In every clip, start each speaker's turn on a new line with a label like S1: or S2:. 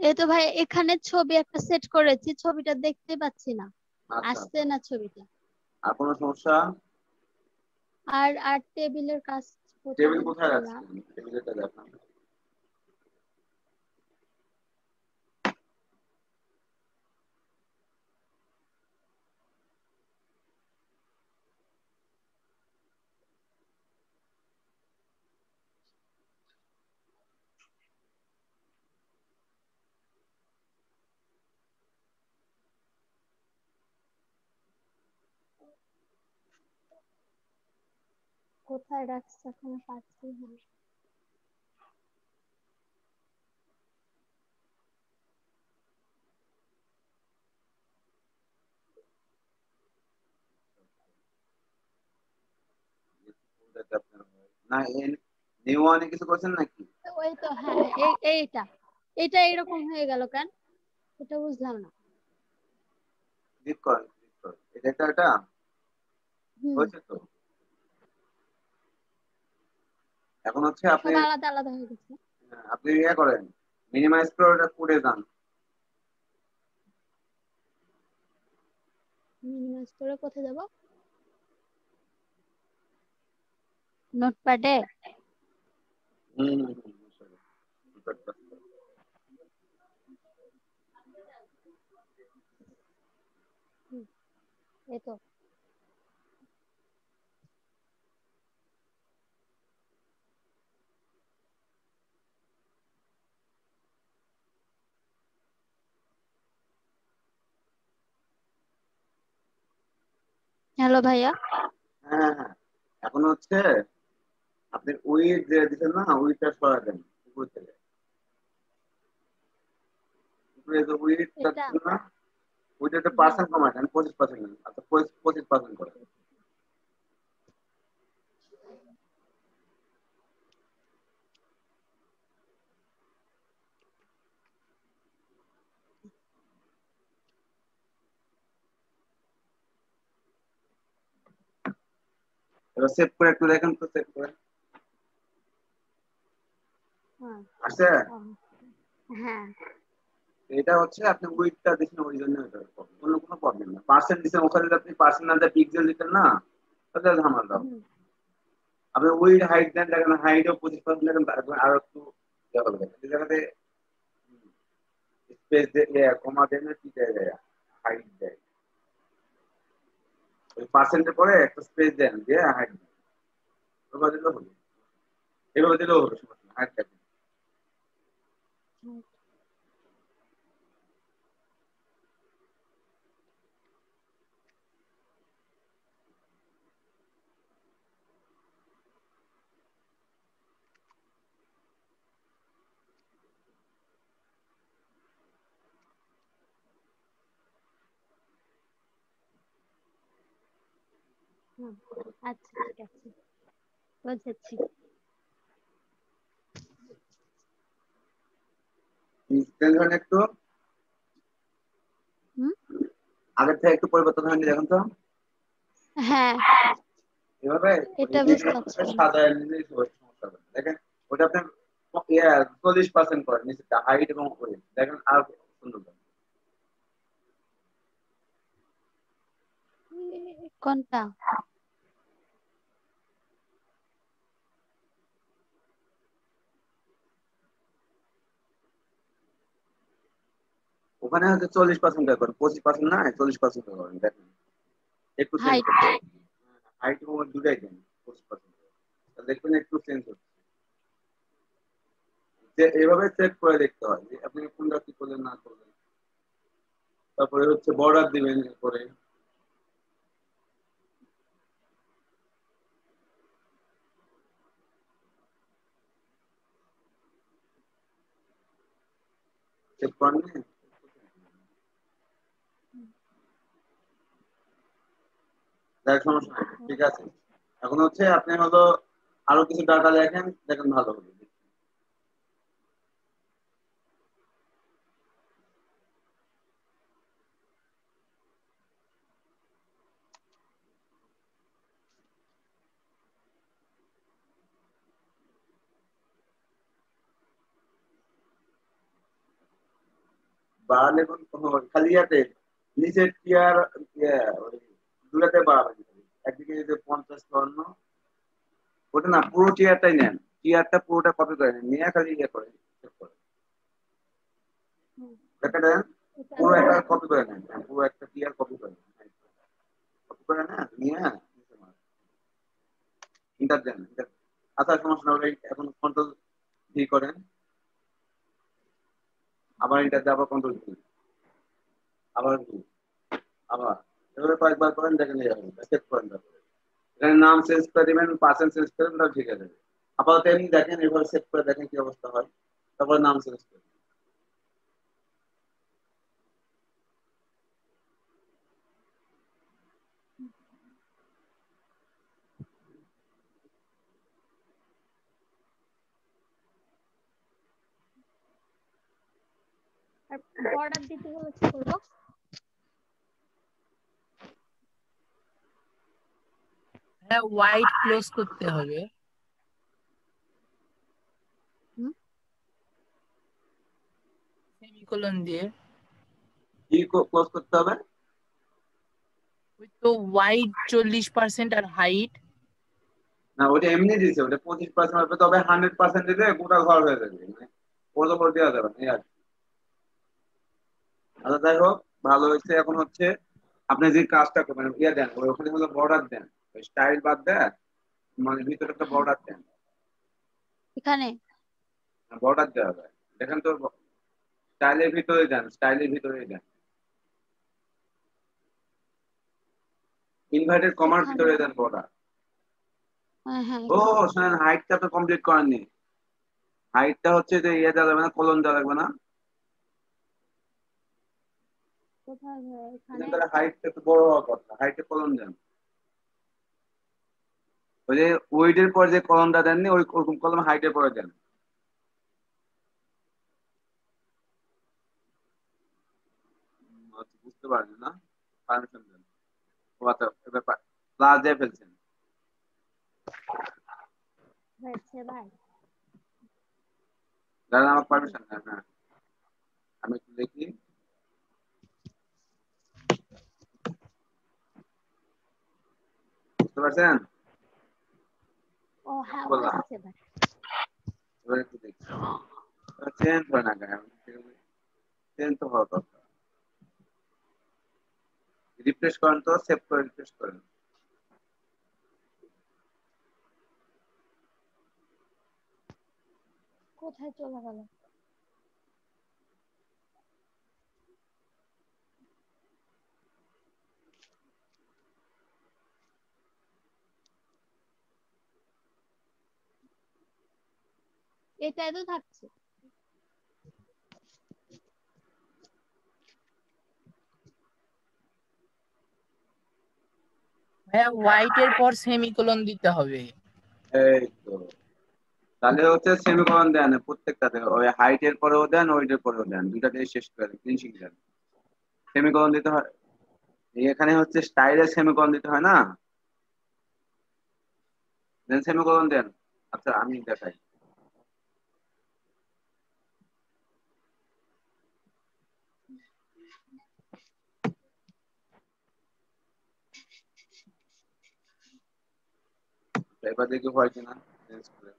S1: এই তো ভাই এখানে ছবি একটা সেট করেছি, ছবিটা দেখতে পাচ্ছি না,
S2: আচ্ছা
S1: আসছে না ছবিটা।
S2: আর কোনো সমস্যা?
S1: আর টেবিলের কাজ
S2: টেবিল
S1: কোথায়
S2: কোথায়
S1: করলাম?
S2: রাখছেন? টেবিলটা দেখান।
S1: কোথায় রাখছে এখন পাচ্ছি না।
S2: না নিউ ওয়ানে কিছু করছেন নাকি?
S1: ওই তো হ্যাঁ, এইটা এটা এরকম হয়ে গেল কেন, এটা বুঝলাম না।
S2: ক্লিক করেন, ক্লিক করেন, এটা
S1: হুম,
S2: হয়েছে তো। এখন হচ্ছে আপনি
S1: সব আলাদা আলাদা হয়ে গেছে।
S2: আপনি ইয়ে করেন, মিনিমাইজ করে ওটা করে যান।
S1: মিনিমাইজ করে কোথায় যাব? নোটপ্যাডে।
S2: হুম হুম হুম, বুঝতে পারছি।
S1: এই তো। হ্যালো ভাইয়া।
S2: হ্যাঁ হ্যাঁ, এখন হচ্ছে আপনি উইড যে দিচ্ছেন না, উইডটা সরা দেন উপর থেকে। উপরে যে উইডটা
S1: এটা
S2: দিচ্ছেন না, উইডটা
S1: হ্যাঁ,
S2: পার্সেন্ট কমায় দেন 25%। আচ্ছা 25% করে। এবার সেভ করে একটু দেখেন তো, সেভ করে
S1: হ্যাঁ,
S2: আসছে।
S1: ও, হ্যাঁ।
S2: এটা হচ্ছে আপনি উইডটা দিচ্ছেন ওই জন্য, এটা অন্য কোনো প্রবলেম না। পার্সেন্ট দিচ্ছেন, ওখানে যদি আপনি পার্সেন্ট না পিক্সেল দিতেন না, তাহলে ঝামেলা হবে।
S1: হুম,
S2: আপনি উইড হাইট দেন, দেখেন হাইটও 25% দেখেন, তারপর আরো একটু ইয়ে হবে দেখেন এই জায়গাতে স্পেস দিয়ে কমা দেন, কি দেয় হাইট দেয়, ওই পার্সেন্টের পরে একটা স্পেস দেন দিয়ে হাইট দেন, ওভাবে দিলেও হবে, এভাবে দিলেও হবে, সমস্যা হাইট দেখেন।
S1: হুম, হুম। আচ্ছা ঠিক আছে, বুঝেছি।
S2: চেঞ্জ হয় না একটু?
S1: হুম,
S2: আগের থেকে একটু পরিবর্তন হয়নি দেখুন তো।
S1: হ্যাঁ,
S2: এভাবে
S1: এটা বুঝতে পারছি।
S2: সাদা নিলেই সমস্যা হবে দেখেন। ওটা আপনার 40% করেন নিচেটা হাইট এবং ওয়েট দেখেন, আর সুন্দর হবে।
S1: কোনটা?
S2: ওখানে হচ্ছে 40% করেন, 25% না 40% করেন দেখেন, একটু চেঞ্জ
S1: হাইট।
S2: করতে। হাইট এবং weight দুটাই দেন 25%, দেখবেন একটু চেঞ্জ হচ্ছে। যে এভাবে চেক করে দেখতে হয় যে আপনি কোনটা কি করলেন না করলেন। তারপরে হচ্ছে বর্ডার দিবেন, এরপরে চেক করেন। দেখ সমস্যা নাই, ঠিক আছে। এখন হচ্ছে আপনি হলো আরো কিছু ডাটা দেখেন, দেখেন ভালো হবে। বাড়ালে খালি ইয়াতে নিচের টিয়ার দুটাতে বাড়াবেন। একদিকে যদি 50-52 ওটা না, পুরো টিয়ারটাই নেন, টিয়ারটা পুরোটা কপি করে নেন, নিয়ে খালি ইয়ে করে দেন, পুরো একটা কপি করে নেন, পুরো একটা টিয়ার কপি করে নেন, কপি করে নেন নিয়ে ইন্টার দেন। আচ্ছা সমস্যা না, এখন কন্ট্রোল ভি করেন, আবার ইন্টার দিয়ে আবার কন্ট্রোল ভি, আবার ভি, আবার এভাবে কয়েকবার করেন, দেখেন সেভ করেন। তারপরে এখানে নাম চেঞ্জ করে দিবেন, পার্সেন্ট চেঞ্জ করেন, তাহলে ঠিক আছে। আপাতত এমনি দেখেন, এভাবে সেভ করে দেখেন কি অবস্থা হয়, তারপরে নাম চেঞ্জ করেন।
S1: আর বর্ডার দিতে হলে কি করবো?
S3: হ্যাঁ, হোয়াইট ক্লোজ করতে হবে। সেমিকোলন দিয়ে।
S2: কি ক্লোজ করতে হবে?
S3: ওই তো হোয়াইট 40% আর হাইট।
S2: না ওটা এমনি দিয়েছে, ওটা 25% হবে, তবে 100% দিলে গোটা ঘর হয়ে যাবে, মানে ওর উপর দেওয়া যাবে না। আচ্ছা যাই হোক, ভালো হয়েছে। এখন হচ্ছে আপনি যে কাজটা করবেন, ইয়ে দেন, ওখানে হলো বর্ডার দেন, স্টাইল বাদ দেন, মানে ভিতরে একটা বর্ডার দেন।
S1: এখানে
S2: বর্ডার দেওয়া যায়, দেখেন তো, স্টাইলের ভিতরে দেন, স্টাইলের ভিতরে দেন, ইনভার্টেড কমার ভিতরে দেন বর্ডার।
S1: হ্যাঁ
S2: ও শুনেন, হাইটটা তো কমপ্লিট করেননি। হাইটটা হচ্ছে যে ইয়ে দেওয়া যাবে না, কলম দেওয়া লাগবে না।
S1: কোথায়? এখানে
S2: হাইটটা তো বড় হওয়ার কথা, হাইটে কলম দেন। ওই যে ওয়েটের পর যে কলমটা দেননি, ওরকম কলম হাইটের পরে দেন। বুঝতে পারছেন না? পারমিশন দেন। প্লাস দিয়ে ফেলছেন।
S1: ভাই
S2: দাঁড়ান, আমার পারমিশন দেন। হ্যাঁ, আমি একটু দেখি। বুঝতে পারছেন?
S1: ও হ্যাঁ,
S2: বললাম
S1: হচ্ছে ভাই।
S2: এবার একটু দেখি, চেঞ্জ হয় না কেন? চেঞ্জ তো হওয়ার কথা। রিফ্রেশ করেন তো, সেভ করে রিফ্রেশ করেন।
S1: কোথায় চলে গেল? এটাই তো থাকছে।
S3: হ্যাঁ, হোয়াইটের পর সেমিকোলন দিতে হবে।
S2: এই তো, তাহলে হচ্ছে সেমিকোলন দেন প্রত্যেকটাতে, ওই হাইটের পরেও দেন, ওয়েটের পরেও দেন, দুটাতে শেষ করে দেন, ফিনিশিং দেন। সেমিকোলন দিতে হয়, এখানে হচ্ছে স্টাইলের সেমিকোলন দিতে হয় না, দেন সেমিকোলন দেন। আচ্ছা আমি দেখাই। এবার দেখি হয় কিনা, চেঞ্জ করে।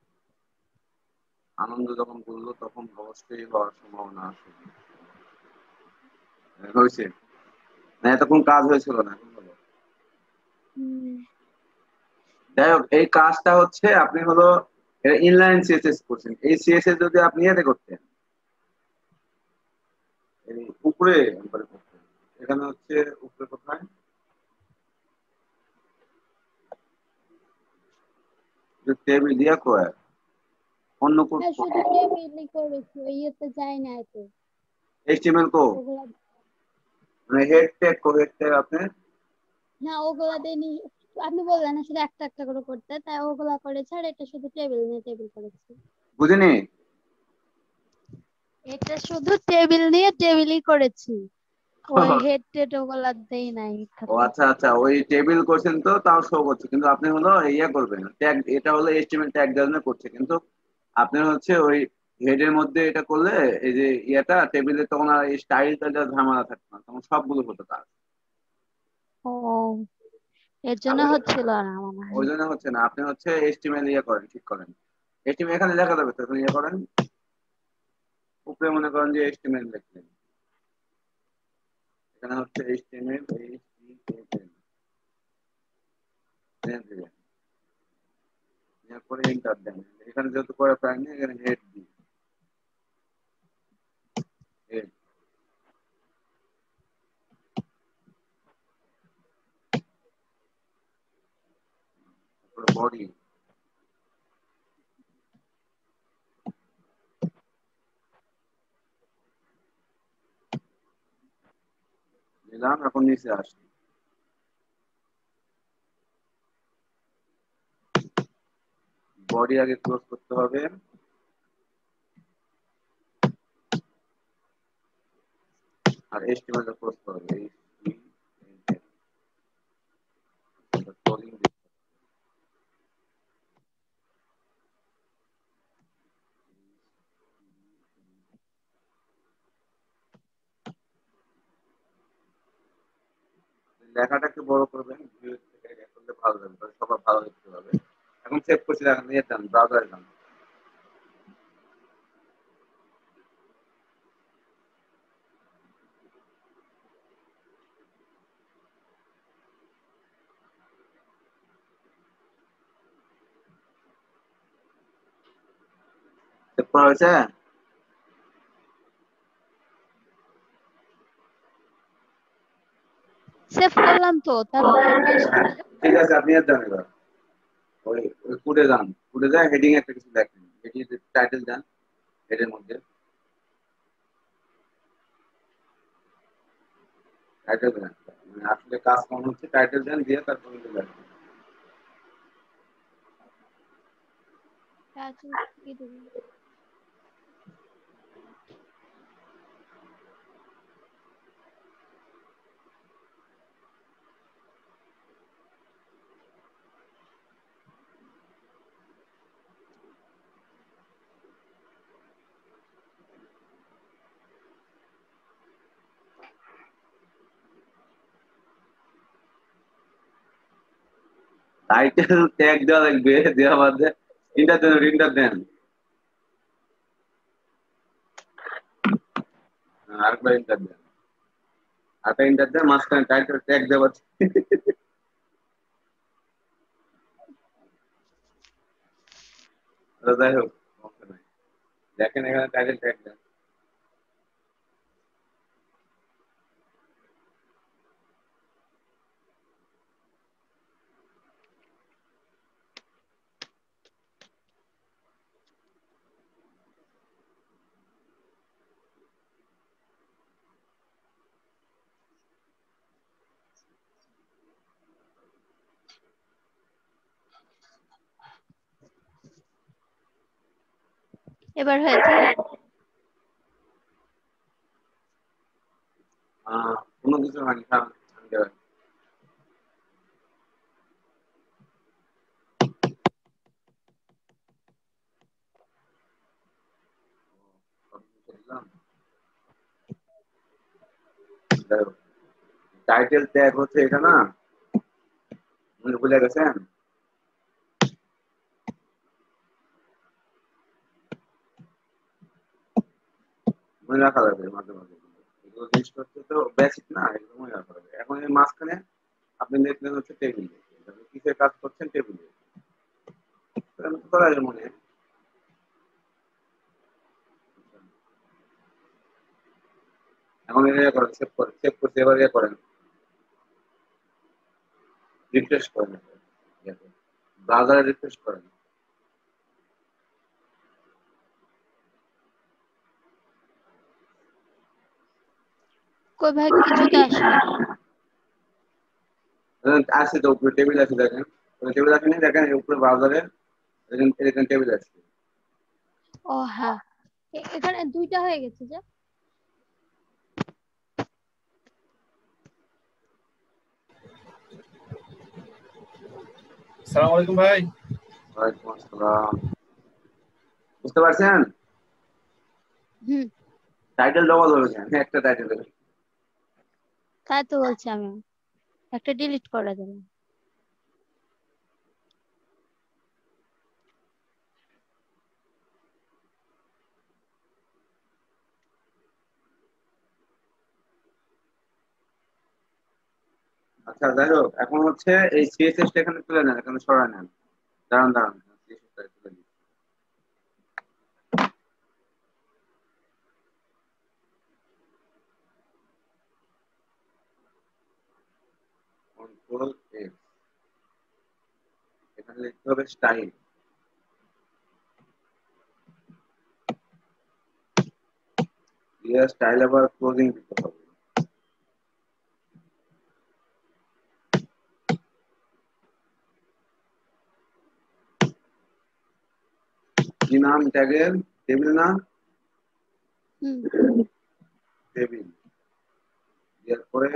S2: আনন্দ যখন বললো তখন অবশ্যই হওয়ার সম্ভাবনা আছে। হয়েছে না? এতক্ষণ কাজ হয়েছিল না, এখন হলো। যাই হোক, এই কাজটা হচ্ছে আপনি হলো ইনলাইন সিএসএস করছেন। এই সিএসএস যদি আপনি এতে করতেন, এই উপরে একবারে করতেন, এখানে হচ্ছে উপরে কোথায় টেবিল দিয়া কয় অন্য কোড,
S1: হ্যাঁ, শুধু টেবিলই করেছি, ইয়েতে যায় না এত।
S2: এইচটিএমএল কো
S1: ওগুলা
S2: মানে হেড ট্যাগ কো, হেড ট্যাগ আপনি
S1: না, ওগুলা দেনি। আপনি বললেন না শুধু একটা একটা করে করতে, তাই ওগুলা করেছে। আর এটা শুধু টেবিল নিয়ে টেবিল করেছি।
S2: বুঝিনি?
S1: এটা শুধু টেবিল নিয়ে টেবিলই করেছি, ওই হেড টেড ওগুলা দেই নাই।
S2: ও আচ্ছা আচ্ছা, ওই টেবিল করছেন তো তাও শো করছে, কিন্তু আপনি হলো ইয়ে করবেন ট্যাগ, এটা হলো এইচটিএমএল ট্যাগ দেওয়ার জন্য করছে, কিন্তু আপনি হচ্ছে ওই হেডের মধ্যে এটা করলে এই যে ইয়েটা টেবিলে তখন আর এই স্টাইলটা যা ঝামেলা থাকতো না, তখন সবগুলো হতো কাজ।
S1: ও, এর জন্য
S2: আর
S1: হচ্ছিল না মনে
S2: ওই
S1: হয়।
S2: জন্য হচ্ছে না, আপনি হচ্ছে এইচটিএমএল ইয়ে করেন, ঠিক করেন। এইচটিএমএল এখানে লেখা যাবে তো, এখানে ইয়ে করেন, উপরে মনে করেন যে এইচটিএমএল লিখলেন, এখানে হচ্ছে এইচটিএমএল এরপরে এন্টার দেন। এখানে যেহেতু করে পারেননি, এখানে হেড দিন, হেড, তারপরে বডি দিলাম, এখন নিচে আসি। বডি আগে ক্লোজ করতে হবে, আর এইচটিএমএল ক্লোজ করতে হবে। লেখাটা একটু বড় করবেন, ভিউ থেকে ইয়ে করলে ভালো লাগবে, তাহলে সবার ভালো দেখতে পাবে। এখন সেভ করছি, এখন নিয়ে যান ব্রাউজারে যান। সেভ করা হয়েছে?
S1: সেভ করলাম তো, তারপর ওটা
S2: ঠিক আছে, আপনি আর যান এবার। ওই ওই কোডে যান, কোডে যায় হেডিং একটা কিছু দেখেন, হেডিং টাইটেল দেন, হেডের মধ্যে টাইটেল দেন। মানে আসলে কাজ কেমন হচ্ছে টাইটেল দেন, দিয়ে তারপর লেখেন।
S1: কি দেবো?
S2: টাইটেল ট্যাগ দেওয়া লাগবে, দেওয়া বাদে ইন্টার দেন, ইন্টার দেন, আরেকবার ইন্টার দেন, আরেকটা ইন্টার দেন, মাঝখানে টাইটেল ট্যাগ দেওয়া। যাই হোক, সমস্যা নাই। দেখেন এখানে টাইটেল ট্যাগ দেন।
S1: এবার হয়েছে?
S2: কোনো কিছু হয়নি, খারাপ টাইটেল ট্যাগ হচ্ছে এটা না, ভুলে গেছেন? মনে রাখা যাবে মাঝে মাঝে, এগুলো জিনিসটা হচ্ছে তো বেসিক না, এগুলো মনে রাখা যাবে। এখন এই মাঝখানে আপনি দেখলেন হচ্ছে টেবিল, কিসের কাজ করছেন, টেবিলে করা যায় মনে। এখন এটা করেন, সেভ করেন, সেভ করতে এবার ইয়ে করেন, রিফ্রেশ করেন, ব্রাউজারে রিফ্রেশ করেন।
S1: কই ভাই, কিছুতে আসেনি।
S2: আসছে তো উপরে টেবিল আছে, দেখেন টেবিল আছে, দেখেন উপরে ব্রাউজারে এরকম টেবিল আছে।
S1: ও হ্যাঁ, এখানে দুইটা হয়ে গেছে যে।
S3: আসসালামু আলাইকুম ভাই।
S2: ওয়ালাইকুম আসসালাম। বুঝতে পারছেন?
S1: হুম,
S2: টাইটেল ডবল হবে কেন? একটা টাইটেল।
S1: তাই তো বলছি আমি, একটা ডিলিট করে দেবো।
S2: আচ্ছা যাই হোক, এখন হচ্ছে এই সিএসএস টা এখানে তুলে নেন, এখানে সরায় নেন। দাঁড়ান দাঁড়ান, CSS টা তুলে নিন। কন্ট্রোল এক্স, এখানে লিখতে হবে স্টাইল। দিয়ে স্টাইল আবার ক্লোজিং দিতে হবে। কি নাম ট্যাগের? টেবিল নাম
S1: হুম,
S2: টেবিল। এরপরে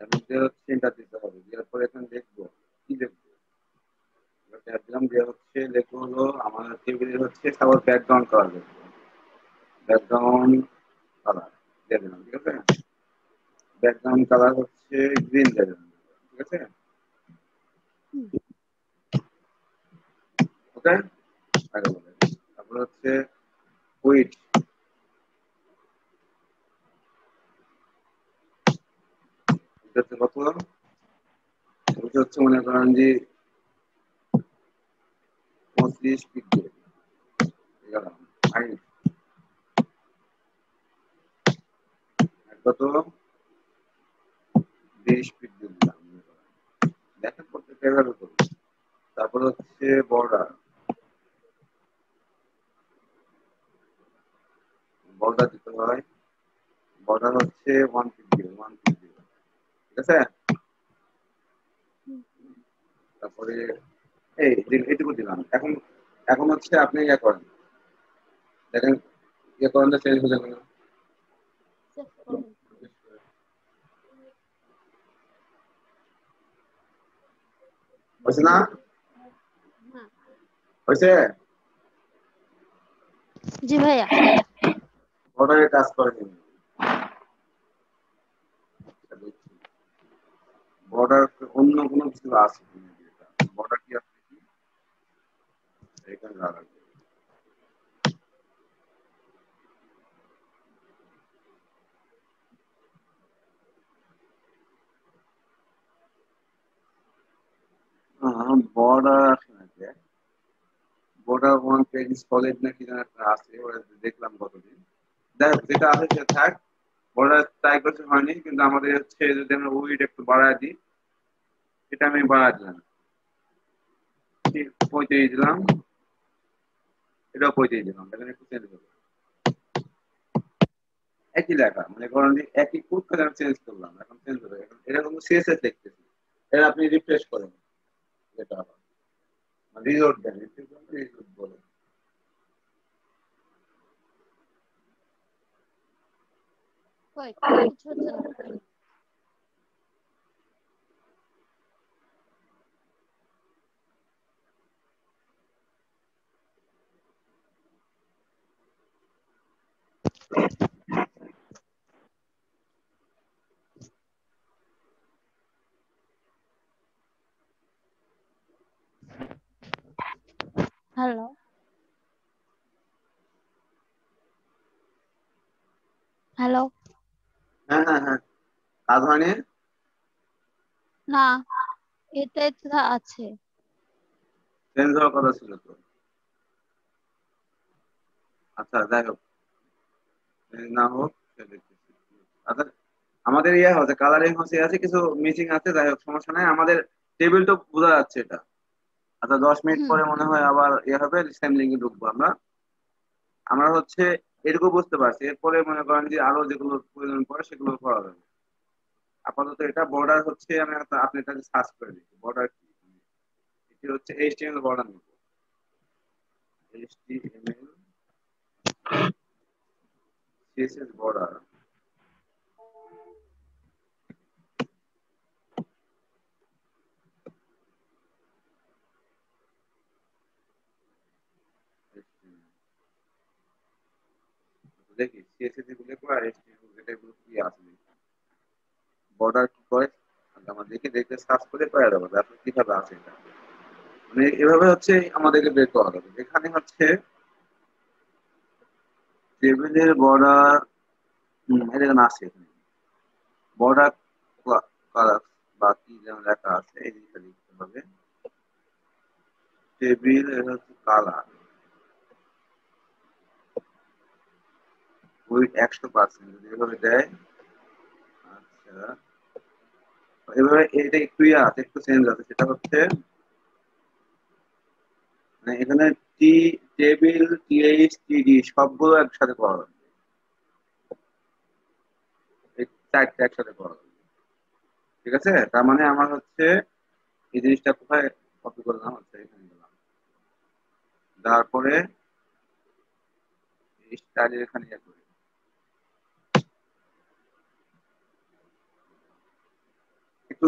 S2: এর মধ্যে হচ্ছে এন্টার দিতে হবে। এরপরে এখানে দেখবো কি দেখবো, ট্যাব দিলাম, দিয়ে হচ্ছে লেখা হলো আমার টেবিলের হচ্ছে সবার ব্যাকগ্রাউন্ড কালার দেখবো। ব্যাকগ্রাউন্ড কালার দিয়ে দিলাম, ঠিক আছে। ব্যাকগ্রাউন্ড কালার হচ্ছে গ্রিন দিয়ে দিলাম, ঠিক আছে।
S1: হুম,
S2: ওকে, আগে বলে তারপরে হচ্ছে উইথ, হচ্ছে কত, ওইটা হচ্ছে মনে করেন যে 25 পিক্সেল। কত, 20 পিক্সেল দিলাম, দেখা করতে এভাবে করি। তারপর হচ্ছে বর্ডার, বর্ডার দিতে হয়। বর্ডার হচ্ছে 1 পিক্সেল, 1 পিক্সেল, ঠিক আছে।
S1: হুম।
S2: তারপরে এই এইটুকু দিলাম। এখন এখন হচ্ছে আপনি ইয়ে করেন, দেখেন ইয়ে করেন তো চেঞ্জ হয়ে যাবে না।
S1: চেক করুন।
S2: হয়েছে না?
S1: হ্যাঁ,
S2: হয়েছে?
S1: জি ভাইয়া।
S2: বর্ডারে কাজ করেন, বর্ডার অন্য কোনো কিছু আছে বর্ডার কি আছে কি এখানে রাখা। বর্ডার আসে না যে, বর্ডার ওয়ান পেজ কলেজ নাকি যেন একটা আছে, ওরা দেখলাম কতদিন। দেখ যেটা আছে সেটা থাক। বর্ডার ট্রাই করতে হয়নি, কিন্তু আমাদের হচ্ছে যদি আমরা উইড একটু বাড়ায় দিই, সেটা আমি বাড়ায় দিলাম, 35 দিলাম, এটাও 35 দিলাম, এখানে একটু চেঞ্জ করবো। একই লেখা মানে করেন যে একই কোড করে আমি চেঞ্জ করলাম, এখন চেঞ্জ হবে। এখন এটা কিন্তু সিএসএস লিখতেছি, এটা আপনি রিফ্রেশ করেন, এটা রিলোড দেন, রিলোড বলে।
S1: কই কোনো কিছু হচ্ছে না। Hello, hello.
S2: হ্যাঁ হ্যাঁ হ্যাঁ, কাজ হয়নি।
S1: না, এটাই তো আছে।
S2: চেঞ্জ হওয়ার কথা ছিল তো। আচ্ছা যাই হোক, চেঞ্জ না হোক সে দেখতেছি। আচ্ছা আমাদের ইয়ে হচ্ছে কালারিং হচ্ছে আছে, কিছু মিসিং আছে, যাই হোক সমস্যা নাই, আমাদের টেবিল তো বোঝা যাচ্ছে এটা। আচ্ছা 10 মিনিট
S1: হুম,
S2: পরে মনে হয় আবার ইয়ে হবে, সেম লিঙ্কে ঢুকবো আমরা। আমরা হচ্ছে এটুকু বুঝতে পারছি, এরপরে মনে করেন যে আরো যেগুলো প্রয়োজন পড়ে সেগুলো করা যাবে। আপাতত এটা বর্ডার হচ্ছে আমি আপনি এটা সার্চ করে দিচ্ছি বর্ডার কি। এটি হচ্ছে এইচটিএমএল বর্ডার নিব, এইচটিএমএল সিএসএস বর্ডার। দেখি সিএসএস গুলো করে আর এটা গুলো কি আছে বর্ডার কি করে আমরা দেখে দেখে সার্চ করে পেয়ে যাবো আসলে কিভাবে আছে এটা মানে এভাবে হচ্ছে আমাদেরকে বের করা যাবে এখানে হচ্ছে টেবিলের বর্ডার এটা আছে বর্ডার কালার বা কি যেন লেখা আছে এই জিনিসটা লিখতে হবে টেবিল হচ্ছে কালার ওই 100% যদি এভাবে দেয় আচ্ছা এভাবে এটা একটু আছে একটু চেঞ্জ আছে সেটা হচ্ছে মানে এখানে টি টেবিল টিএইচ টিডি সবগুলো একসাথে করা হবে এই চারটে একসাথে করা হবে ঠিক আছে তার মানে আমার হচ্ছে এই জিনিসটা কোথায় কপি করলাম হচ্ছে এখানে গেলাম তারপরে স্টাইলের এখানে ইয়ে করি একটু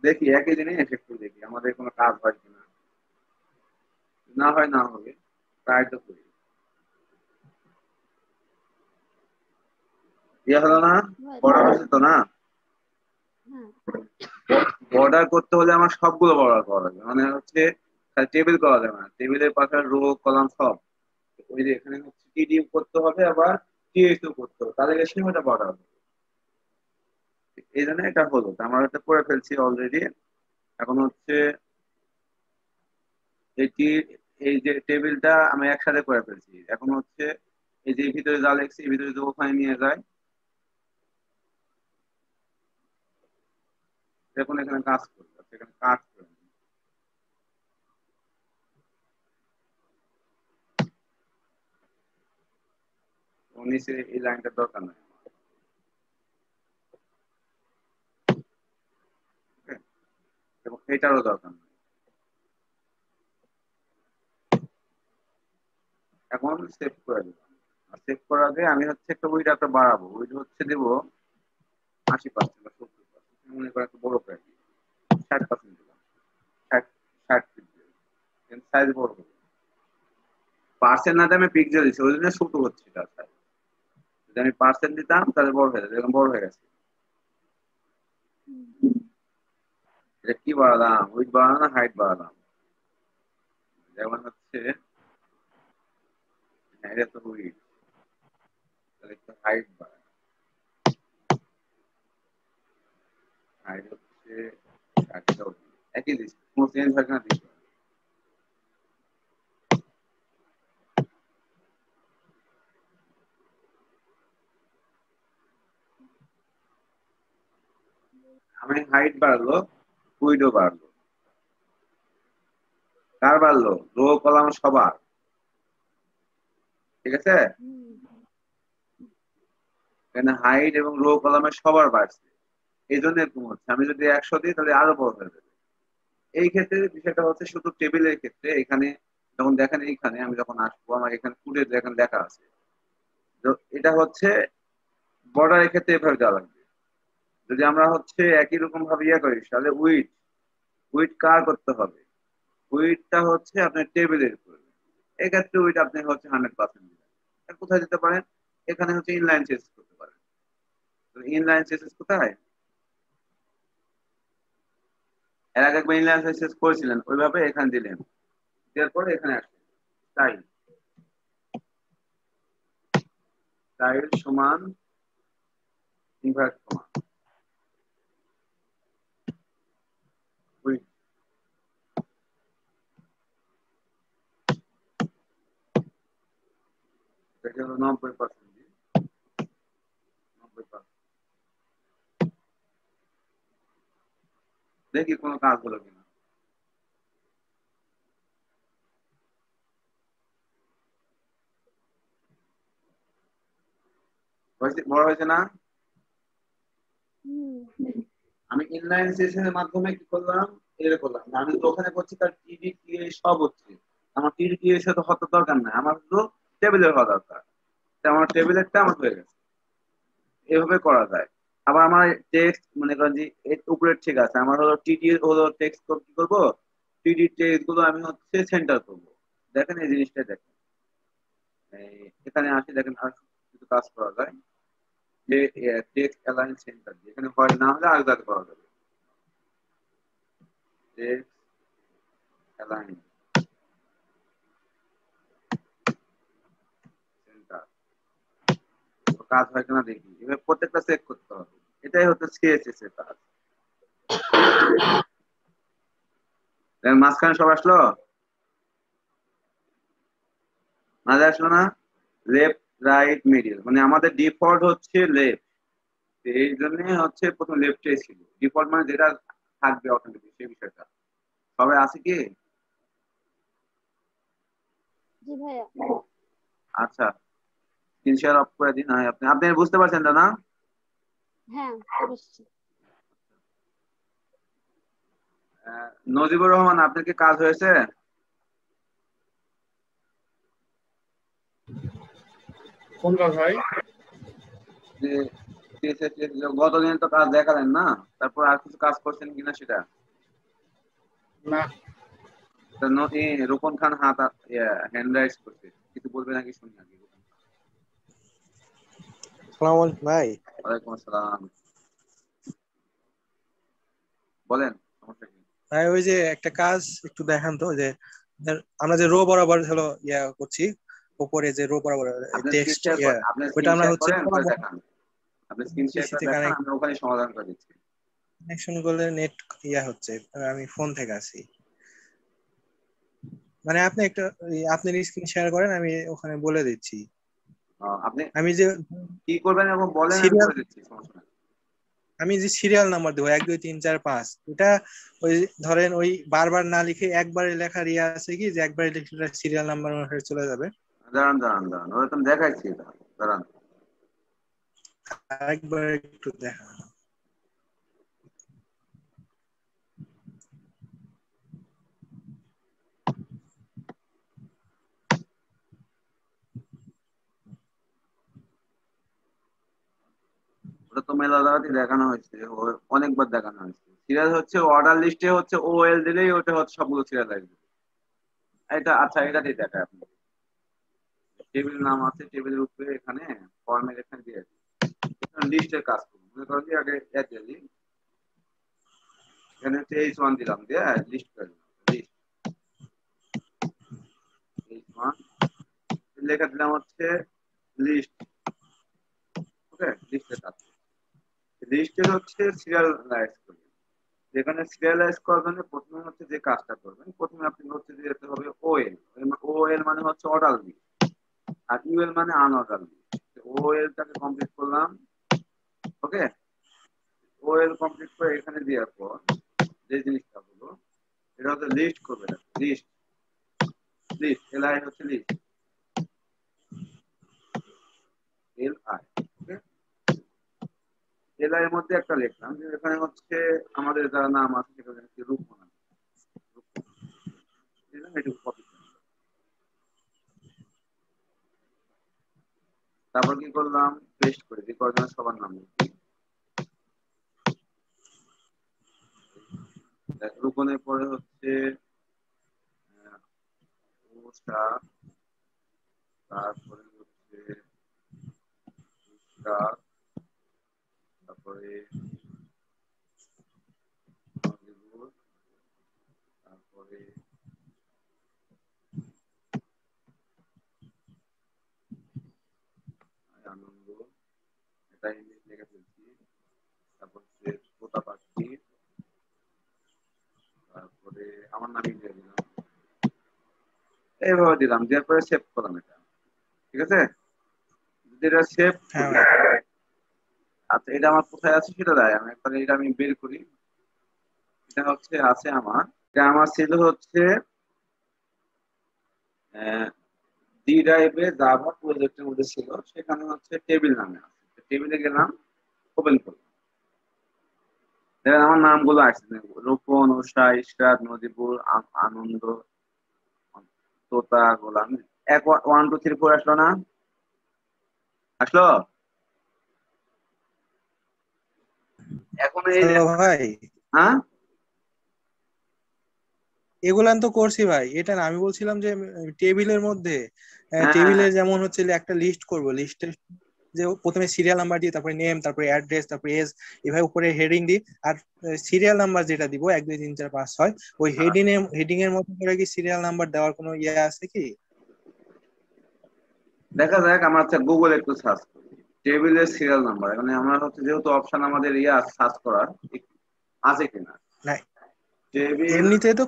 S2: দেখি একই জিনিস একটু দেখি আমাদের কোনো কাজ হয় কিনা না হয় না হবে ট্রাই তো করি ইয়ে হলো না বর্ডার হচ্ছে তো না
S1: হ্যাঁ
S2: বর্ডার করতে হলে আমার সবগুলো বর্ডার করা লাগবে মানে হচ্ছে টেবিল করা যাবে না টেবিলের পাশে রো কলাম সব ওই যে এখানে হচ্ছে টিডি করতে হবে আবার টিএস করতে হবে তাদেরকে সীমাটা বর্ডার হবে এই জন্য এটা হলো আমরা এটা করে ফেলছি অলরেডি এখন হচ্ছে এটি এই যে টেবিলটা আমি একসাথে করে ফেলছি এখন হচ্ছে এই যে ভিতরে যা লিখছি এই ভিতরে যে ওখানে নিয়ে যায় দেখুন এখানে কাজ করবে এখানে কাজ করে নিচে এই লাইনটার দরকার নাই এবং এটারও দরকার নেই এখন সেভ করে দিলাম আর সেভ করার আগে আমি হচ্ছে একটা উইড একটা বাড়াবো উইড হচ্ছে দেবো 80% বা 70% মনে করেন একটা বড় করে দিই 60% দিলাম 60 সাইজ বড় হবে পার্সেন্ট না আমি পিক্সেল দিচ্ছি ওই জন্য ছোট হচ্ছে এটা যদি আমি পার্সেন্ট দিতাম তাহলে বড় হয়ে যেত এখন বড় হয়ে গেছে এটা কি বাড়ালাম উইড বাড়ালাম না হাইট বাড়ালাম যেমন হচ্ছে হ্যাঁ এটা তো উইড তাহলে একটু হাইট বাড়ায় হাইট হচ্ছে 60 একই দিচ্ছি কোনো চেঞ্জ হয় না দিচ্ছি আমি হাইট বাড়লো উইডও বাড়লো কার বাড়লো রো কলাম সবার ঠিক আছে এখানে হাইট এবং রো কলামের সবার বাড়ছে এই জন্য এরকম হচ্ছে আমি যদি 100 দিই তাহলে আরো বড় হয়ে যাবে এই ক্ষেত্রে বিষয়টা হচ্ছে শুধু টেবিলের ক্ষেত্রে এখানে যখন দেখেন এইখানে আমি যখন আসবো আমার এখানে ফুটে দেখেন লেখা আছে এটা হচ্ছে বর্ডারের ক্ষেত্রে এভাবে দেওয়া লাগবে যদি আমরা হচ্ছে একই রকম ভাবে ইয়ে করি তাহলে উইড উইড কার করতে হবে উইডটা হচ্ছে আপনার টেবিলের উপরে এক্ষেত্রে উইড আপনি হচ্ছে 100% দিবেন কোথায় দিতে পারেন এখানে হচ্ছে ইনলাইন চেস করতে পারেন ইনলাইন চেস কোথায় এর আগে একবার ইনলাইন চেস করেছিলেন ওইভাবে এখানে দিলেন দেওয়ার পরে এখানে আসবেন স্টাইল স্টাইল সমান ইনভার্ট সমান উইড এটা হলো 90% 90% দেখি কোনো কাজ হলো কিনা বড় হয়েছে না আমি ইনলাইন সেশনের মাধ্যমে কি করলাম এর করলাম আমি তো ওখানে করছি তার টিডি টিএ সব হচ্ছে আমার টিডি টিএ সাথে হতে দরকার নাই আমার শুধু টেবিলের হওয়া দরকার আমার টেবিলেরটা আমার হয়ে গেছে এভাবে করা যায় আবার আমার টেক্সট মনে করেন যে উপরের ঠিক আছে আমার হলো টিডি হলো টেক্সট কি করবো টিডি টেক্সট গুলো আমি হচ্ছে সেন্টার করবো দেখেন এই জিনিসটা দেখেন এখানে আসি দেখেন আর কিছু কাজ করা যায় যে টেক্সট অ্যালাইন সেন্টার দিয়ে, এখানে হয় না হলে আলাদা করা যাবে। টেক্সট অ্যালাইন সেন্টার কাজ হয় কিনা দেখি, এবার প্রত্যেকটা চেক করতে হবে। এটাই হচ্ছে সিএসএস এর কাজ। মাঝখানে সব আসলো, মাঝে আসলো না? লেফট রাইট মিডিল, মানে আমাদের ডিফল্ট হচ্ছে লেফট, এই জন্য হচ্ছে প্রথম লেফটে ছিল ডিফল্ট, মানে যেটা থাকবে অটোমেটিক সেই বিষয়টা। সবাই আছে কি?
S1: জি ভাইয়া।
S2: আচ্ছা, স্ক্রিন শেয়ার অফ করে দিন। আপনি আপনি বুঝতে পারছেন না?
S1: হ্যাঁ বুঝছি।
S2: নজিবুর রহমান, আপনার কি কাজ হয়েছে?
S4: কোন কাজ ভাই?
S2: যে গতদিন তো কাজ দেখালেন না, তারপর আর কিছু কাজ করছেন কিনা সেটা?
S4: না।
S2: রোকন খান হাত হ্যান্ড রাইজ করছে, কিছু বলবে নাকি শুনি আগে।
S5: আসসালামু আলাইকুম ভাই।
S2: ওয়ালাইকুম আসসালাম, বলেন সমস্যা কি?
S5: ভাই ওই যে একটা কাজ একটু দেখান তো, যে আমরা যে রো বরাবর হলো করছি, উপরে যে রো বরাবর
S2: আপনি স্ক্রিন
S5: টেক্সট
S2: শেয়ার আপনি
S5: ওইটা
S2: স্ক্রিন
S5: আমরা
S2: শেয়ার
S5: হচ্ছে
S2: করেন করে দেখান, আপনি স্ক্রিন শেয়ার করে
S5: পিসিতে
S2: দেখান, আমি ওখানে সমাধান করে দিচ্ছি।
S5: কানেকশন করলে নেট হচ্ছে, আমি ফোন থেকে আছি, মানে আপনি একটা আপনি স্ক্রিন শেয়ার করেন, আমি ওখানে বলে দিচ্ছি।
S2: আপনি
S5: আমি যে
S2: কি করবেন এবং বলেন, আমি
S5: সিরিয়াল,
S2: করে দিচ্ছি, সমস্যা নাই।
S5: আমি যে সিরিয়াল নাম্বার দেবো 1 2 3 4 5, এটা ওই ধরেন ওই বারবার না লিখে একবারে লেখার আছে কি, যে একবারে লিখলে সিরিয়াল নাম্বার অনুসারে চলে যাবে।
S2: দাঁড়ান দাঁড়ান দাঁড়ান, ওরা তো দেখাইছি, দাঁড়ান
S5: একবার একটু দেখা।
S2: ওটা তো মেলা জায়গাতেই দেখানো হয়েছে, অনেকবার দেখানো হয়েছে। সিরিয়াল হচ্ছে অর্ডার লিস্টে হচ্ছে ওএল দিলেই ওটা হচ্ছে সবগুলো সিরিয়াল আসবে। এটা আচ্ছা, এটা দিয়ে দেখায় আপনি, টেবিল নাম আছে, টেবিলের উপরে এখানে ফর্মের এখানে দিয়ে লিস্টের কাজ করুন। মনে করেন যে আগে এখানে হচ্ছে H1 দিলাম, দিয়ে লিস্ট করে দিলাম, লিস্ট H1 লেখা দিলাম হচ্ছে লিস্ট। ওকে, লিস্টের কাজ, লিস্টের হচ্ছে সিরিয়ালাইজ করবেন। যেখানে সিরিয়ালাইজ করার জন্য প্রথমে হচ্ছে যে কাজটা করবেন, প্রথমে আপনি হচ্ছে যেতে হবে ওএল। ওএল মানে হচ্ছে অর্ডার লিস্ট, আর ইউএল মানে আনঅর্ডার লিস্ট। ওএলটাকে কমপ্লিট করলাম। ওকে, ওএল কমপ্লিট করে এখানে দেওয়ার পর যে জিনিসটা হলো, এটা হচ্ছে লিস্ট করবে, লিস্ট লিস্ট এলআই হচ্ছে লিস্ট, এলআই। ওকে, এলআই এর মধ্যে একটা লিখলাম যে এখানে হচ্ছে আমাদের যারা নাম আছে সেটা হচ্ছে রূপনা, এটুকু কপি। তারপর কি করলাম, পেস্ট করে দিই, কয়জন সবার নাম লিখি। রূপনের পরে হচ্ছে তারপরে হচ্ছে তারপরে তারপরে আনন্দ, এটা ইংলিশ লিখে ফেলছি। তারপর হচ্ছে তোতা পাখি, তারপরে আমার নাম দিয়ে দিলাম, এইভাবে দিলাম, দেওয়ার পরে সেভ করলাম এটা। ঠিক আছে, যেটা সেভ। আচ্ছা, এটা আমার কোথায় আছে সেটা দেয়, আমি একবার এটা আমি বের করি। এটা হচ্ছে আছে আমার, এটা আমার ছিল হচ্ছে ডি ড্রাইভে জাভা প্রজেক্টের মধ্যে ছিল, সেখানে হচ্ছে টেবিল নামে আছে। টেবিলে গেলাম, ওপেন করলাম, দেখেন আমার নামগুলো আসছে, রূপন, উষা, ইশরাত, নদীপুর, আনন্দ, তোতা, গোলাম। 1 1 2 3 4 আসলো না? আসলো? এখন এই
S5: ভাই,
S2: হ্যাঁ
S5: এগুলান তো করছি ভাই, এটা না, আমি বলছিলাম যে টেবিলের মধ্যে টেবিলে যেমন হচ্ছে একটা লিস্ট করব, লিস্টের যে প্রথমে সিরিয়াল নাম্বার দিই, তারপরে নেম, তারপরে অ্যাড্রেস, তারপরে এজ, এভাবে উপরে হেডিং দিই। আর সিরিয়াল নাম্বার যেটা দিব 1 2 3 4 5 6, ওই হেডিং এর মতো করে কি সিরিয়াল নাম্বার দেওয়ার কোনো ইয়ে আছে কি?
S2: দেখা যাক, আমরা আচ্ছা গুগল একটু সার্চ করি টেবিলের সিরিয়াল নাম্বার। এখানে আমরা হচ্ছে যেহেতু অপশন আমাদের সার্চ করার আছে কিনা
S5: না,
S2: টেবিল।
S5: এমনিতে তো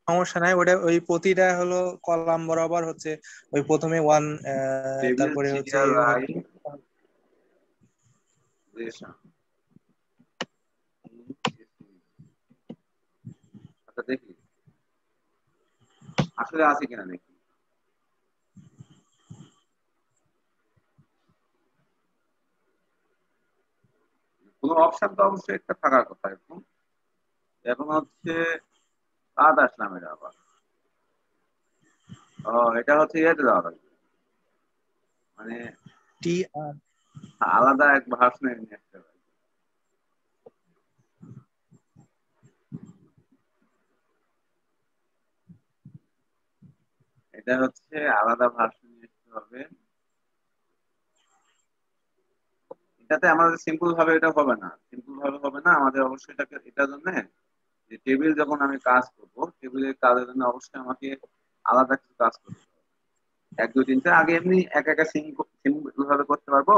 S5: সমস্যা নাই, ওটা ওই প্রতিটা হলো কলাম বরাবর হচ্ছে ওই প্রথমে 1,
S2: টেবিল
S5: তারপরে হচ্ছে
S2: সিরিয়াল
S5: এইভাবে।
S2: আচ্ছা দেখি আসলে আছে কিনা দেখি। কোনো অপশন তো অবশ্যই একটা থাকার কথা। এখন হচ্ছে কাজ আসলাম এটা আবার। ও এটা হচ্ছে ইয়েতে দেওয়া লাগবে, মানে
S5: টি আর
S2: আলাদা এক ভার্সনে নিয়ে আসতে হবে। এটা হচ্ছে আলাদা ভার্সন নিয়ে আসতে হবে। এটাতে আমাদের সিম্পল ভাবে এটা হবে না, সিম্পল ভাবে হবে না। আমাদের অবশ্যই এটাকে এটার জন্য যে টেবিল যখন আমি কাজ করব, টেবিলের কাজের জন্য অবশ্যই আমাকে আলাদা কিছু কাজ করতে হবে। 1 2 3 4 আগে এমনি একা সিম্পল ভাবে করতে পারবো।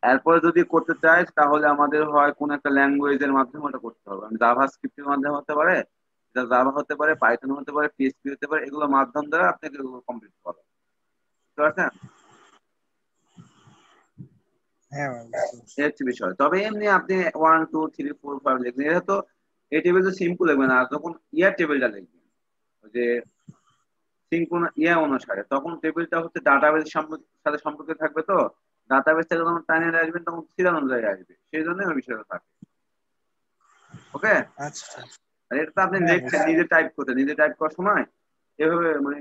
S2: এরপরে যদি করতে চাই তাহলে আমাদের হয় কোন একটা ল্যাঙ্গুয়েজের মাধ্যমে ওটা করতে হবে। জাভা স্ক্রিপ্টের মাধ্যমে হতে পারে, এটা জাভা হতে পারে, পাইথন হতে পারে, পিএইচপি হতে পারে। এগুলো মাধ্যম দ্বারা আপনাকে এগুলো কমপ্লিট করা, বুঝতে পারছেন?
S5: হ্যাঁ
S2: এই হচ্ছে বিষয়। তবে এমনি আপনি 1 2 3 4 5 লিখবেন, এটা তো এই টেবিল তো সিম্পল লিখবেন। আর যখন ইয়ার টেবিলটা লিখবেন ওই যে সিঙ্কোনা ইয়া অনুসারে, তখন টেবিলটা হচ্ছে ডাটাবেস সাথে সম্পর্কে থাকবে। তো ডাটাবেস থেকে যখন টাইনে আসবেন তখন সিরিয়াল অনুযায়ী আসবে, সেই জন্য ওই বিষয়টা থাকে। ওকে,
S5: আচ্ছা।
S2: আর এটা তো আপনি
S5: হ্যাঁ
S2: লিখছেন নিজে টাইপ করতে, নিজে টাইপ করার সময় এভাবে মানে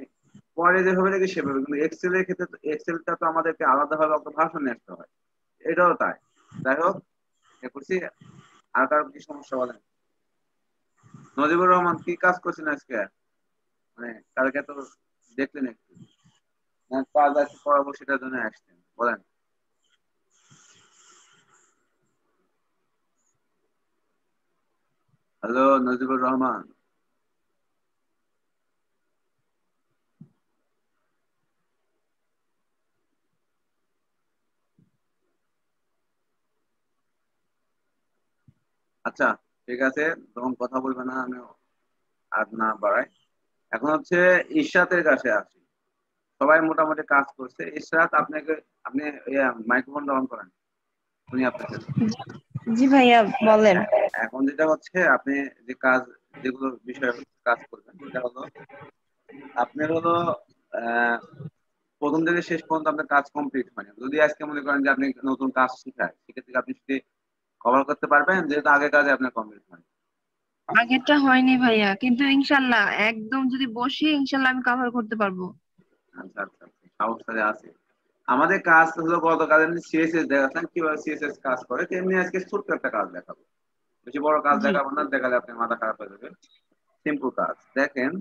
S2: পরে যেভাবে লিখে সেভাবে। কিন্তু এক্সেল এর ক্ষেত্রে এক্সেলটা তো আমাদেরকে আলাদাভাবে একটা ভাষণ নিয়ে আসতে হয়, এটাও তাই। যাই হোক, এ করছি। আর কারো কি সমস্যা বলেন? নজিবুর রহমান কি কাজ করছেন আজকে? মানে কালকে তো দেখলেন একটু, না কাজ আছে করাবো সেটার জন্য আসছেন, বলেন। হ্যালো নজিবুর রহমান। আচ্ছা ঠিক আছে, তখন কথা বলবে না, আমি আর না বাড়াই। এখন হচ্ছে ইশরাতের কাছে আসি। সবাই মোটামুটি কাজ করছে। ইশরাত আপনাকে, আপনি মাইক্রোফোনটা অন করেন, উনি আপনাকে।
S6: জি ভাইয়া বলেন।
S2: এখন যেটা হচ্ছে আপনি যে কাজ, যেগুলো বিষয়ে কাজ করবেন সেটা হলো আপনার হলো আহ প্রথম থেকে শেষ পর্যন্ত আপনার কাজ কমপ্লিট হয়নি। যদি আজকে মনে করেন যে আপনি নতুন কাজ শিখায়, সেক্ষেত্রে আপনি সেটি কভার করতে পারবেন, যেহেতু আগে কাজে আপনার কমপ্লিট হয়নি।
S6: আগেরটা হয়নি ভাইয়া, কিন্তু ইনশাল্লাহ একদম যদি বসি ইনশাল্লাহ আমি কভার করতে পারবো।
S2: আচ্ছা আচ্ছা আচ্ছা, সাহস তাহলে আছে। আমাদের কাজ হলো গতকাল এমনি সিএসএস দেখাচ্ছেন কিভাবে সিএসএস কাজ করে, তেমনি আজকে ছোট্ট একটা কাজ দেখাবো। বেশি বড় কাজ
S6: জি
S2: দেখাবো না, দেখালে আপনার মাথা খারাপ হয়ে যাবে। সিম্পল কাজ দেখেন।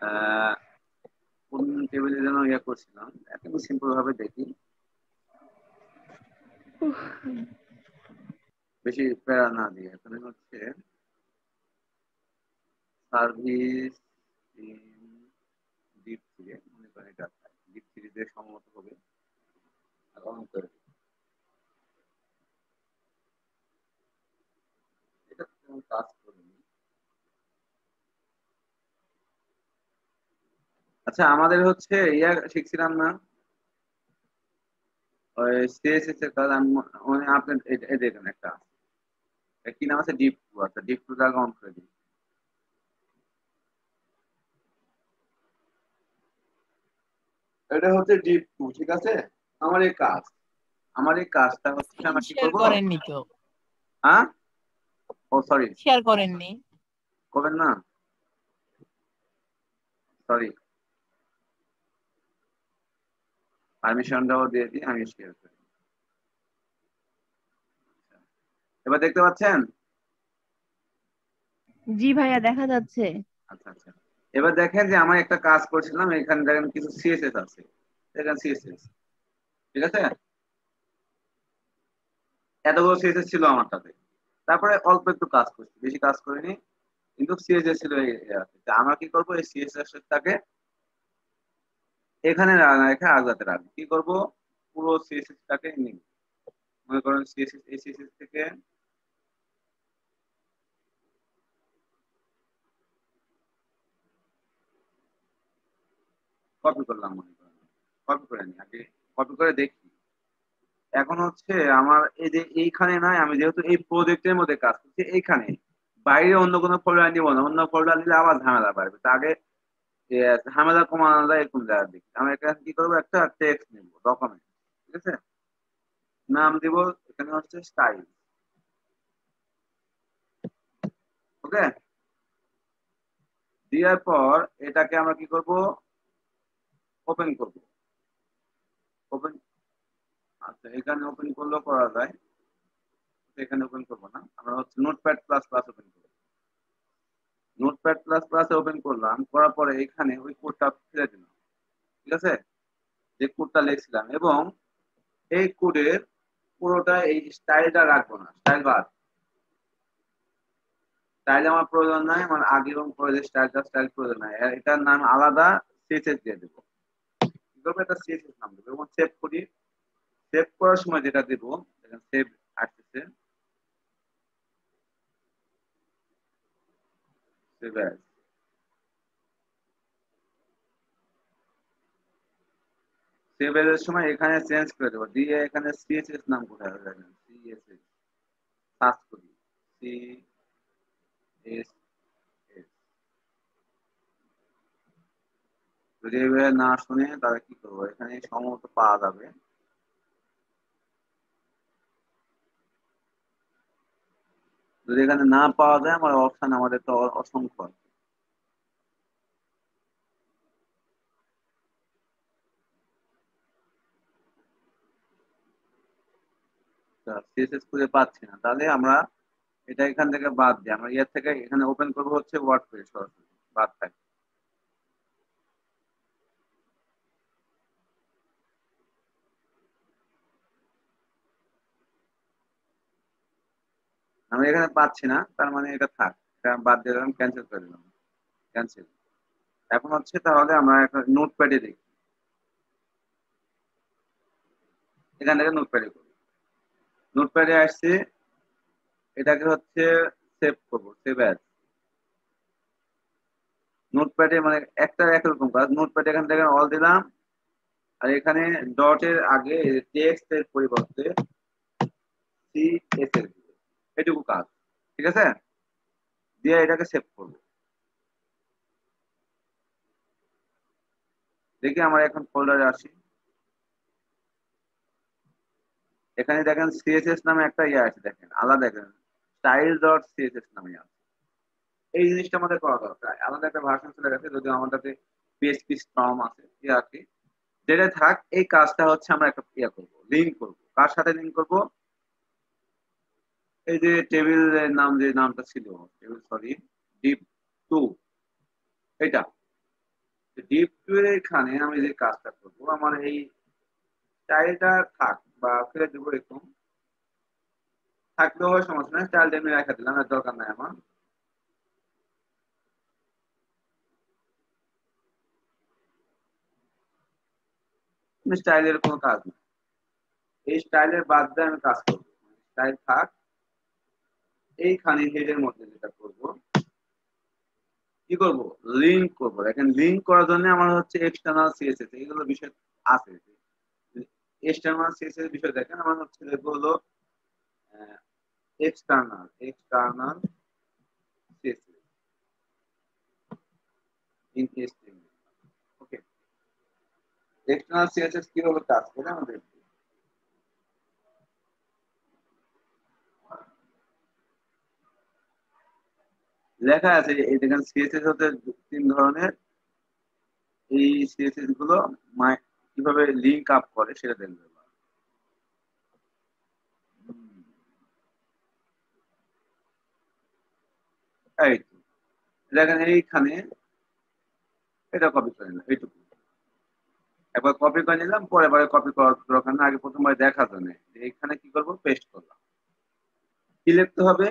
S2: আহ কোন টেবিলে যেন ইয়ে করছিলাম, একদম সিম্পল ভাবে দেখি, বেশি প্যারা না দিয়ে। এখানে হচ্ছে সার্ভিস ডিপ থ্রি, মনে করেন এটা ডিপ থ্রিতে সম্মত হবে। অন করে দিই। এটা তেমন কাজ করেনি। আচ্ছা আমাদের হচ্ছে ইয়া শিখছিলাম না, ওই সিএসএস এর কাজ। আমি মানে আপনি দেখেন একটা কি নাম আছে, ডিপ টু। আচ্ছা ডিপ টু জায়গা অন করে দিই। এটা হচ্ছে ডিপ টু, ঠিক আছে। আমার এই কাজ, আমার এই কাজটা হচ্ছে আমরা কি
S3: শেয়ার
S2: করবো।
S3: করেননি তো,
S2: হ্যাঁ, ও সরি,
S3: শেয়ার করেননি।
S2: করবেন না, সরি। পারমিশনটাও দিয়ে দিই, আমি শেয়ার করি। এবার দেখতে পাচ্ছেন?
S6: জি ভাইয়া দেখা যাচ্ছে।
S2: আচ্ছা আচ্ছা, এবার দেখেন যে আমার একটা কাজ করছিলাম, এখানে দেখেন কিছু সিএসএস আছে। এখানে সিএসএস, ঠিক আছে? এতগুলো সিএসএস ছিল আমারটাতে। তারপরে অল্প একটু কাজ করছি, বেশি কাজ করিনি, কিন্তু সিএসএস ছিল আমরা কি করবো, এই সিএসএস টাকে এখানে রেখে আলাদাতে রাখবো। কি করবো, পুরো সিএসএস টাকে নিব, মনে করেন সিএসএস, এই সিএসএস থেকে কপি করলাম, মনে করেন কপি করে নি, আগে কপি করে দেখি। এখন হচ্ছে আমার এই যে এইখানে নাই, আমি যেহেতু এই প্রজেক্টের মধ্যে কাজ করছি, এইখানে বাইরে অন্য কোনো ফোল্ডার নিব না, অন্য ফোল্ডার নিলে আবার ঝামেলা বাড়বে। তা আগে ঝামেলা কমানো যায় এরকম জায়গা দেখি। আমি এখানে কি করবো, একটা টেক্সট নিব, ডকুমেন্ট, ঠিক আছে? নাম দিব এখানে হচ্ছে স্টাইল, ওকে? দেওয়ার পর এটাকে আমরা কি করব, ওপেন করব। ওপেন, আচ্ছা এখানে ওপেন করলেও করা যায়, এখানে ওপেন করবো না, আমরা হচ্ছে নোটপ্যাড প্লাস প্লাস ওপেন করবো। নোটপ্যাড প্লাস প্লাস ওপেন করলাম, করার পরে এখানে ওই কোডটা ফেলে দিলাম, ঠিক আছে? যে কোডটা লিখছিলাম, এবং এই কোডের পুরোটা এই স্টাইলটা রাখবো না, স্টাইল বাদ। স্টাইল আমার প্রয়োজন নাই, আমার আগে এবং পরে যে স্টাইলটা, স্টাইল প্রয়োজন নাই, এটার নাম আলাদা সিএসএস দিয়ে দেবো। কি করবো, একটা সিএসএস নাম দেবো এবং সেভ করি। সেভ করার সময় যেটা দেবো, সেভ আসতেছে, সেভ অ্যাজ, সেভ এর সময় এখানে চেঞ্জ করে দেবো, দিয়ে এখানে সিএসএস নাম কোথায় হবে দেখেন, সিএসএস সার্চ করি, সিএসএস। যদি এভাবে না শুনে তাহলে কি করবো, এখানে সম্ভবত পাওয়া যাবে। যদি এখানে না পাওয়া যায়, আমার অপশন আমাদের তো অসংখ্য আছে। সিএসএস খুঁজে পাচ্ছি না, তাহলে আমরা এটা এখান থেকে বাদ দিই, আমরা ইয়ার থেকে এখানে ওপেন করবো হচ্ছে ওয়ার্ডপ্রেস, সরাসরি বাদ থাকে। আমি এখানে পাচ্ছি না, তার মানে এটা থাক, এটা বাদ দিয়ে দিলাম, ক্যান্সেল করে দিলাম, ক্যান্সেল। এখন হচ্ছে তাহলে আমরা একটা নোটপ্যাডে দেখি, এখান থেকে নোটপ্যাডে করি। নোটপ্যাডে আসছে, এটাকে হচ্ছে সেভ করবো, সেভ অ্যাজ। নোটপ্যাডে মানে একটা একরকম কাজ, নোটপ্যাডে এখান থেকে অল দিলাম, আর এখানে ডটের আগে টেক্সট এর পরিবর্তে সিএস এর দিবো, এটুকু কাজ, ঠিক আছে? দিয়ে এটাকে সেভ করবো। দেখি আমরা এখন ফোল্ডারে আসি, এখানে দেখেন সিএসএস নামে একটা ইয়ে আছে, দেখেন আলাদা, দেখেন স্টাইল ডট সিএসএস নামে আছে। এই জিনিসটা আমাদের করা দরকার, আলাদা একটা ভার্সন চলে গেছে, যদিও আমাদের পিএইচপি স্ট্রম আছে, ইয়ে আছে, যেটা থাক। এই কাজটা হচ্ছে আমরা একটা ইয়ে করবো, লিঙ্ক করবো, কার সাথে লিঙ্ক করবো, এই যে টেবিলের নাম, যে নামটা ছিল টেবিল, সরি, ডিপ টু, এটা ডিপ টু এর এখানে আমি যে কাজটা করবো, আমার এই স্টাইলটা থাক বা ফেলে দেবো, এরকম থাকলেও সমস্যা নাই, স্টাইলটা আমি রেখে দিলাম, এর দরকার নাই আমার। স্টাইলের কোনো কাজ নেই, এই স্টাইলের বাদ দিয়ে আমি কাজ করবো, স্টাইল থাক। এইখানে হেডের মধ্যে যেটা করবো, কি করবো, লিঙ্ক করবো। দেখেন লিঙ্ক করার জন্য আমার হচ্ছে এক্সটার্নাল সিএসএস, এইগুলো বিষয় আছে। এক্সটার্নাল সিএসএস বিষয় দেখেন, আমার হচ্ছে হলো external CSS in HTML. Okay, external CSS কিভাবে কাজ করে আমাদের লেখা আছে। এই দেখেন সিএসএস হচ্ছে 3 ধরনের, এই সিএসএস গুলো কিভাবে লিঙ্ক আপ করে সেটা দেখবে। এই তো দেখেন এইখানে এটা কপি করে না, এইটুকু একবার কপি করে নিলাম, পরের বারে কপি করার দরকার না, আগে প্রথমবার দেখার জন্য এখানে কি করবো, পেস্ট করলাম। কি লিখতে হবে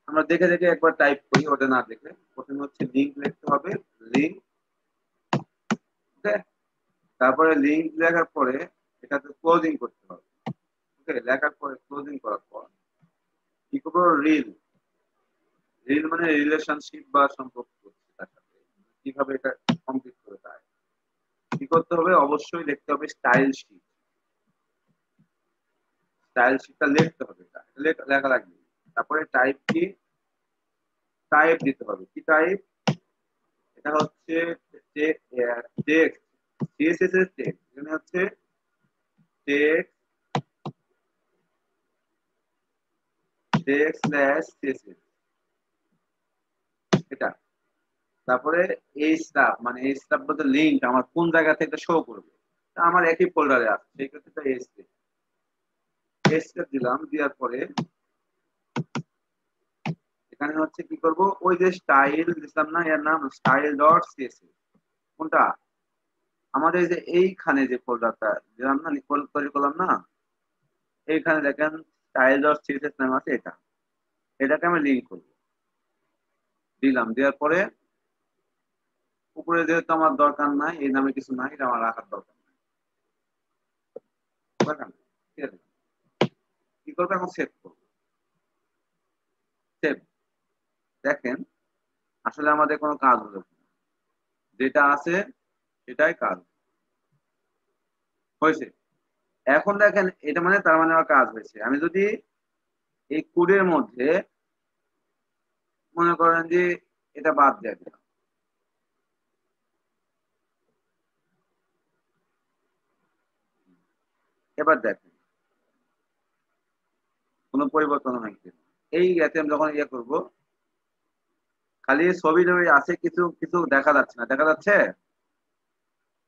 S2: আমরা দেখে দেখে একবার টাইপ করি, ওটা না দেখে। প্রথমে হচ্ছে লিঙ্ক লিখতে হবে, লিঙ্ক। ওকে, তারপরে লিঙ্ক লেখার পরে এটাতে ক্লোজিং করতে হবে। ওকে, লেখার পরে ক্লোজিং করার পর কি করবো, রিল। রিল মানে রিলেশনশিপ বা সম্পর্ক করছে তার সাথে, কিভাবে এটা কমপ্লিট করে দেয়। কি করতে হবে, অবশ্যই লিখতে হবে স্টাইল শিট। স্টাইল শিটটা লিখতে হবে, এটা লেখা লাগবে। তারপরে টাইপ কি, টাইপ দিতে হবে। কি টাইপ, এটা হচ্ছে টেক্সট, সিএসএস এর টেক্সট। এখানে হচ্ছে টেক্সট স্ল্যাশ সিএসএস, এটা। তারপরে এই স্টাফ, মানে এই স্টাফ বলতে লিঙ্ক আমার কোন জায়গা থেকে শো করবে, আমার একই ফোল্ডারে আছে, সেই ক্ষেত্রে এস দিলাম। দেওয়ার পরে এখানে হচ্ছে কি করব, ওই যে স্টাইল দিলাম না, এর নাম স্টাইল ডট সিএসএস। কোনটা, আমাদের যে এইখানে যে ফোল্ডারটা দিলাম না, তৈরি করলাম না, এইখানে দেখেন স্টাইল ডট সিএসএস নাম আছে, এটাকে আমি লিঙ্ক করব। দিলাম, দেওয়ার পরে উপরে যেহেতু আমার দরকার নাই, এই নামে কিছু নাই, এটা আমার রাখার দরকার নাই। কি করবো এখন, সেভ করবো। সেভ। দেখেন আসলে আমাদের কোনো কাজ হলো না, যেটা আছে সেটাই কাজ হয়েছে। এখন দেখেন এটা মানে তার মানে আমার কাজ হয়েছে। আমি যদি এই কোডের মধ্যে মনে করেন যে এটা বাদ দিয়ে দিলাম, এবার দেখেন কোনো পরিবর্তন হয়েছে। এই আমি যখন ইয়ে করবো, খালি ছবি আছে, কিছু কিছু দেখা যাচ্ছে না, দেখা যাচ্ছে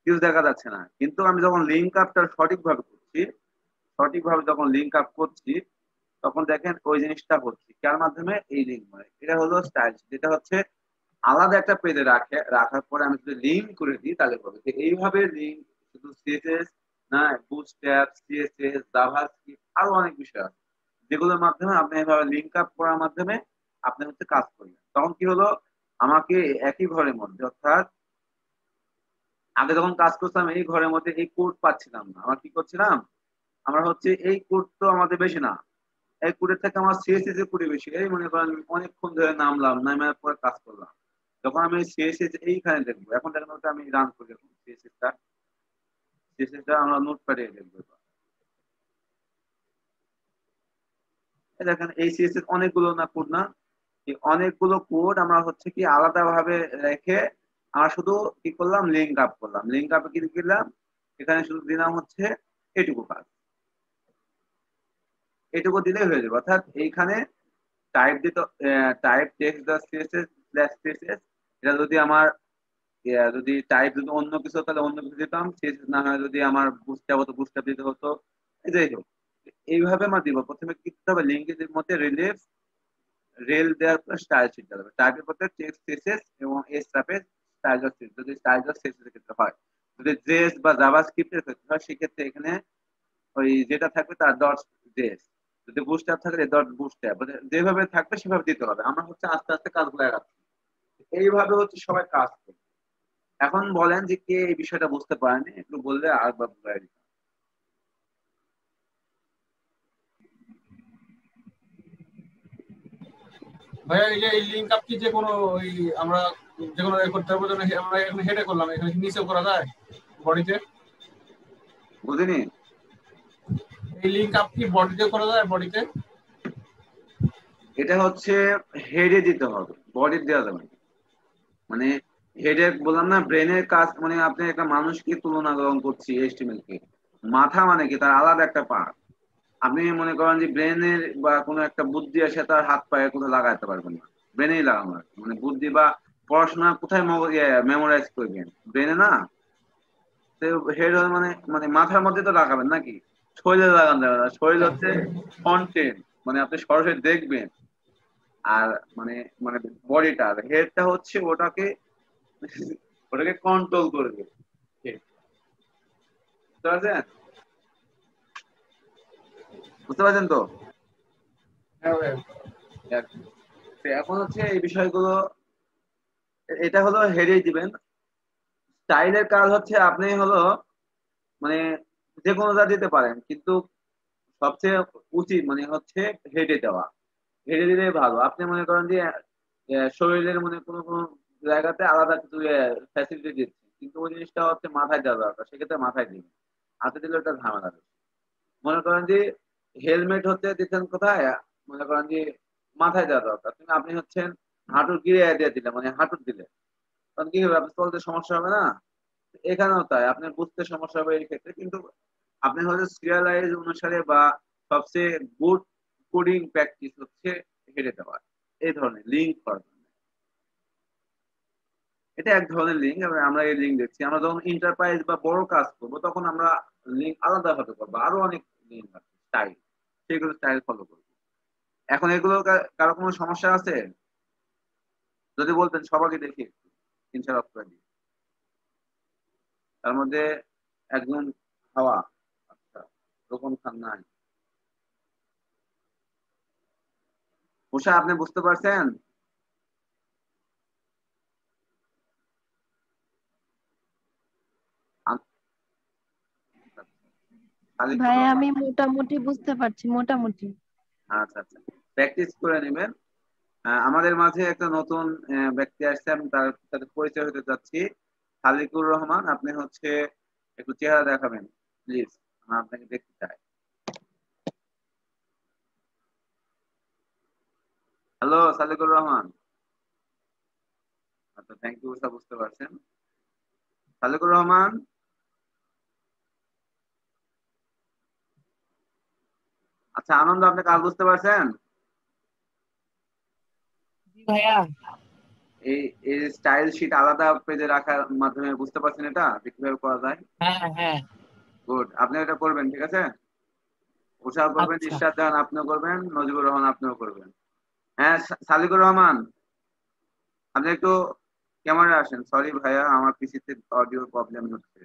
S2: কিছু দেখা যাচ্ছে না। কিন্তু আমি যখন লিঙ্ক আপটা সঠিকভাবে করছি, সঠিকভাবে যখন লিঙ্ক আপ করছি, তখন দেখেন ওই জিনিসটা হচ্ছে কার মাধ্যমে, এই লিঙ্ক মানে এটা হলো স্টাইল। যেটা হচ্ছে আলাদা একটা পেজে রাখার পরে আমি যদি লিঙ্ক করে দিই তাহলে হবে। এইভাবে লিঙ্ক শুধু সিএসএস না, বুটস্ট্র্যাপ, সিএসএস, জাভাস্ক্রিপ্ট, আরো অনেক বিষয় আছে যেগুলোর মাধ্যমে আপনি এভাবে লিঙ্ক আপ করার মাধ্যমে আপনি হচ্ছে কাজ করবেন। তখন কি হলো, আমাকে একই ঘরের মধ্যে, অর্থাৎ আগে যখন কাজ করতাম এই ঘরের মধ্যে এই কোড পাচ্ছিলাম না, আমার কি করছিলাম, আমরা হচ্ছে এই কোড তো আমাদের বেশি না, এই কোডের থেকে আমার সিএসএস এর কোড বেশি। এই মনে করেন অনেকক্ষণ ধরে নামলাম, নামার পরে কাজ করলাম, যখন আমি সিএসএস এইখানে দেখবো, এখন দেখেন ওটা আমি রান করি, সিএসএসটা আমরা নোটপ্যাডে দেখবো। দেখেন এই সিএসএস অনেকগুলো না কোড না, এই অনেকগুলো কোড আমরা হচ্ছে কি আলাদা ভাবে রেখে আমরা শুধু কি করলাম, লিঙ্ক আপ করলাম। লিঙ্ক আপে কি দিলাম, এখানে শুধু দিলাম হচ্ছে এটুকু কাজ, এটুকু দিলেই হয়ে যাবে। অর্থাৎ এইখানে টাইপ দিতে, টাইপ টেক্সট দা সিএসএস স্ল্যাশ সিএসএস, এটা যদি আমার যদি টাইপ যদি অন্য কিছু তাহলে অন্য কিছু দিতাম, সিএসএস না হয় যদি আমার বুস্টআপ হতো বুস্টআপ দিতে হতো, যাই হোক এইভাবে আমার দিব। প্রথমে কি দিতে হবে, লিঙ্কের মধ্যে রিলিফ রেল দেওয়ার পর স্টাইল শিট দিতে হবে, টাইপের পরে টেক্সট সিএসএস এবং এস চাপে স্টাইল ডট সিএসএস। যদি স্টাইল ডট সিএসএস এর ক্ষেত্রে হয়, যদি জেএস বা জাভাস্ক্রিপ্টের ক্ষেত্রে হয়, সেক্ষেত্রে এখানে ওই যেটা থাকবে তার ডট জেএস, যদি বুস্টআপ থাকে ডট বুস্টআপ, যেভাবে থাকবে সেভাবে দিতে হবে। আমরা হচ্ছে আস্তে আস্তে কাজগুলো এগাচ্ছি, এইভাবে হচ্ছে সবাই কাজ করবে। এখন বলেন যে কে এই বিষয়টা বুঝতে পারেনি, একটু বললে আরেকবার বুঝাই দিতাম।
S4: ভাইয়া এই যে এই লিঙ্ক আপ কি যে কোনো ওই আমরা যে কোনো করতে পারবো, যেন আমরা এখানে হেডে করলাম, এখানে নিচেও করা যায় বডিতে?
S2: বুঝিনি,
S4: এই লিঙ্ক আপ কি বডিতে করা যায়, বডিতে?
S2: এটা হচ্ছে হেডে দিতে হবে, বডি দেওয়া যাবে না। মানে হেডে বললাম না, ব্রেনের কাজ, মানে আপনি একটা মানুষকে তুলনা গ্রহণ করছি এইচটিএমএল কে, মাথা মানে কি তার আলাদা একটা পার্ট। আপনি মনে করেন যে ব্রেনের বা কোনো একটা বুদ্ধি আসে তার হাত পায়ে কোথাও লাগাতে পারবেন না, ব্রেনেই লাগানো আছে। মানে বুদ্ধি বা পড়াশোনা কোথায় মেমোরাইজ করবেন, ব্রেনে না। হেড মানে মানে মাথার মধ্যে তো লাগাবেন নাকি, শরীরে লাগান যাবে না। শরীর হচ্ছে কন্টেন্ট, মানে আপনি সরাসরি দেখবেন। আর মানে মানে বডিটা, হেডটা হচ্ছে ওটাকে ওটাকে কন্ট্রোল করবে। বুঝতে পারছেন? বুঝতে পারছেন তো?
S4: হ্যাঁ ভাইয়া।
S2: এখন হচ্ছে এই বিষয়গুলো, এটা হলো হেডেই দিবেন। স্টাইলের কাজ হচ্ছে আপনি হলো মানে যে কোনোটা দিতে পারেন, কিন্তু সবচেয়ে উচিত মানে হচ্ছে হেডে দেওয়া। হেডে দিলে ভালো। আপনি মনে করেন যে শরীরের মানে কোনো কোনো জায়গাতে আলাদা কিছু ফ্যাসিলিটি দিচ্ছে, কিন্তু ওই জিনিসটা হচ্ছে মাথায় দেওয়া দরকার, সেক্ষেত্রে মাথায় দিন। হাতে দিলে ওটা ঝামেলা বেশি। মনে করেন যে হেলমেট হচ্ছে দিচ্ছেন কোথায়, মনে করেন যে মাথায় দেওয়া দরকার, কিন্তু আপনি হচ্ছেন হাঁটুর গিরে দিয়ে দিলে, মানে হাঁটুর দিলে তখন কি হবে, আপনার চলতে সমস্যা হবে না? এখানেও তাই, আপনার বুঝতে সমস্যা হবে এই ক্ষেত্রে। কিন্তু আপনি হয়তো সিরিয়ালাইজ অনুসারে বা সবচেয়ে গুড কোডিং প্র্যাকটিস হচ্ছে হেঁটে দেওয়া, এই ধরনের লিঙ্ক করার জন্য। এটা এক ধরনের লিঙ্ক। আমরা এই লিঙ্ক দেখছি, আমরা যখন এন্টারপ্রাইজ বা বড় কাজ করবো তখন আমরা লিঙ্ক আলাদা ভাবে করবো, আরো অনেক লিঙ্ক আছে স্টাইল, সেগুলো স্টাইল ফলো করবো। এখন এগুলো কারো কোনো সমস্যা আছে? যদি বলতেন সবাইকে দেখি ইনশাআল্লাহ করে দিই। তার মধ্যে একজন হাওয়া, আচ্ছা রোকন খান নাই। উষা আপনি বুঝতে পারছেন?
S6: ভাই আমি মোটামুটি বুঝতে পারছি, মোটামুটি।
S2: আচ্ছা আচ্ছা, প্র্যাকটিস করে নেবেন। আমাদের মাঝে একটা নতুন ব্যক্তি আসছে, আমি তার সাথে পরিচয় হতে যাচ্ছি। খালিকুর রহমান, আপনি হচ্ছে একটু চেহারা দেখাবেন প্লিজ, আমরা আপনাকে দেখতে চাই। হ্যালো সালিকুর রহমান। আচ্ছা থ্যাংক ইউ, বুঝতে পারছেন। সালিকুর রহমান, আচ্ছা আনন্দ, আপনি কাজ বুঝতে পারছেন?
S3: জি ভাইয়া।
S2: এই এই স্টাইল শিট আলাদা পেজে রাখার মাধ্যমে বুঝতে পারছেন এটা যে কিভাবে করা যায়?
S3: হ্যাঁ হ্যাঁ।
S2: গুড, আপনি এটা করবেন, ঠিক আছে? উৎসাহ করবেন,
S3: আচ্ছা
S2: ইরশাদ জাহান আপনিও করবেন, নজিবুর রহমান আপনিও করবেন। হ্যাঁ সালিকুর রহমান, আপনি একটু ক্যামেরা আসেন। সরি ভাইয়া, আমার পিসিতে অডিও প্রবলেম হচ্ছে।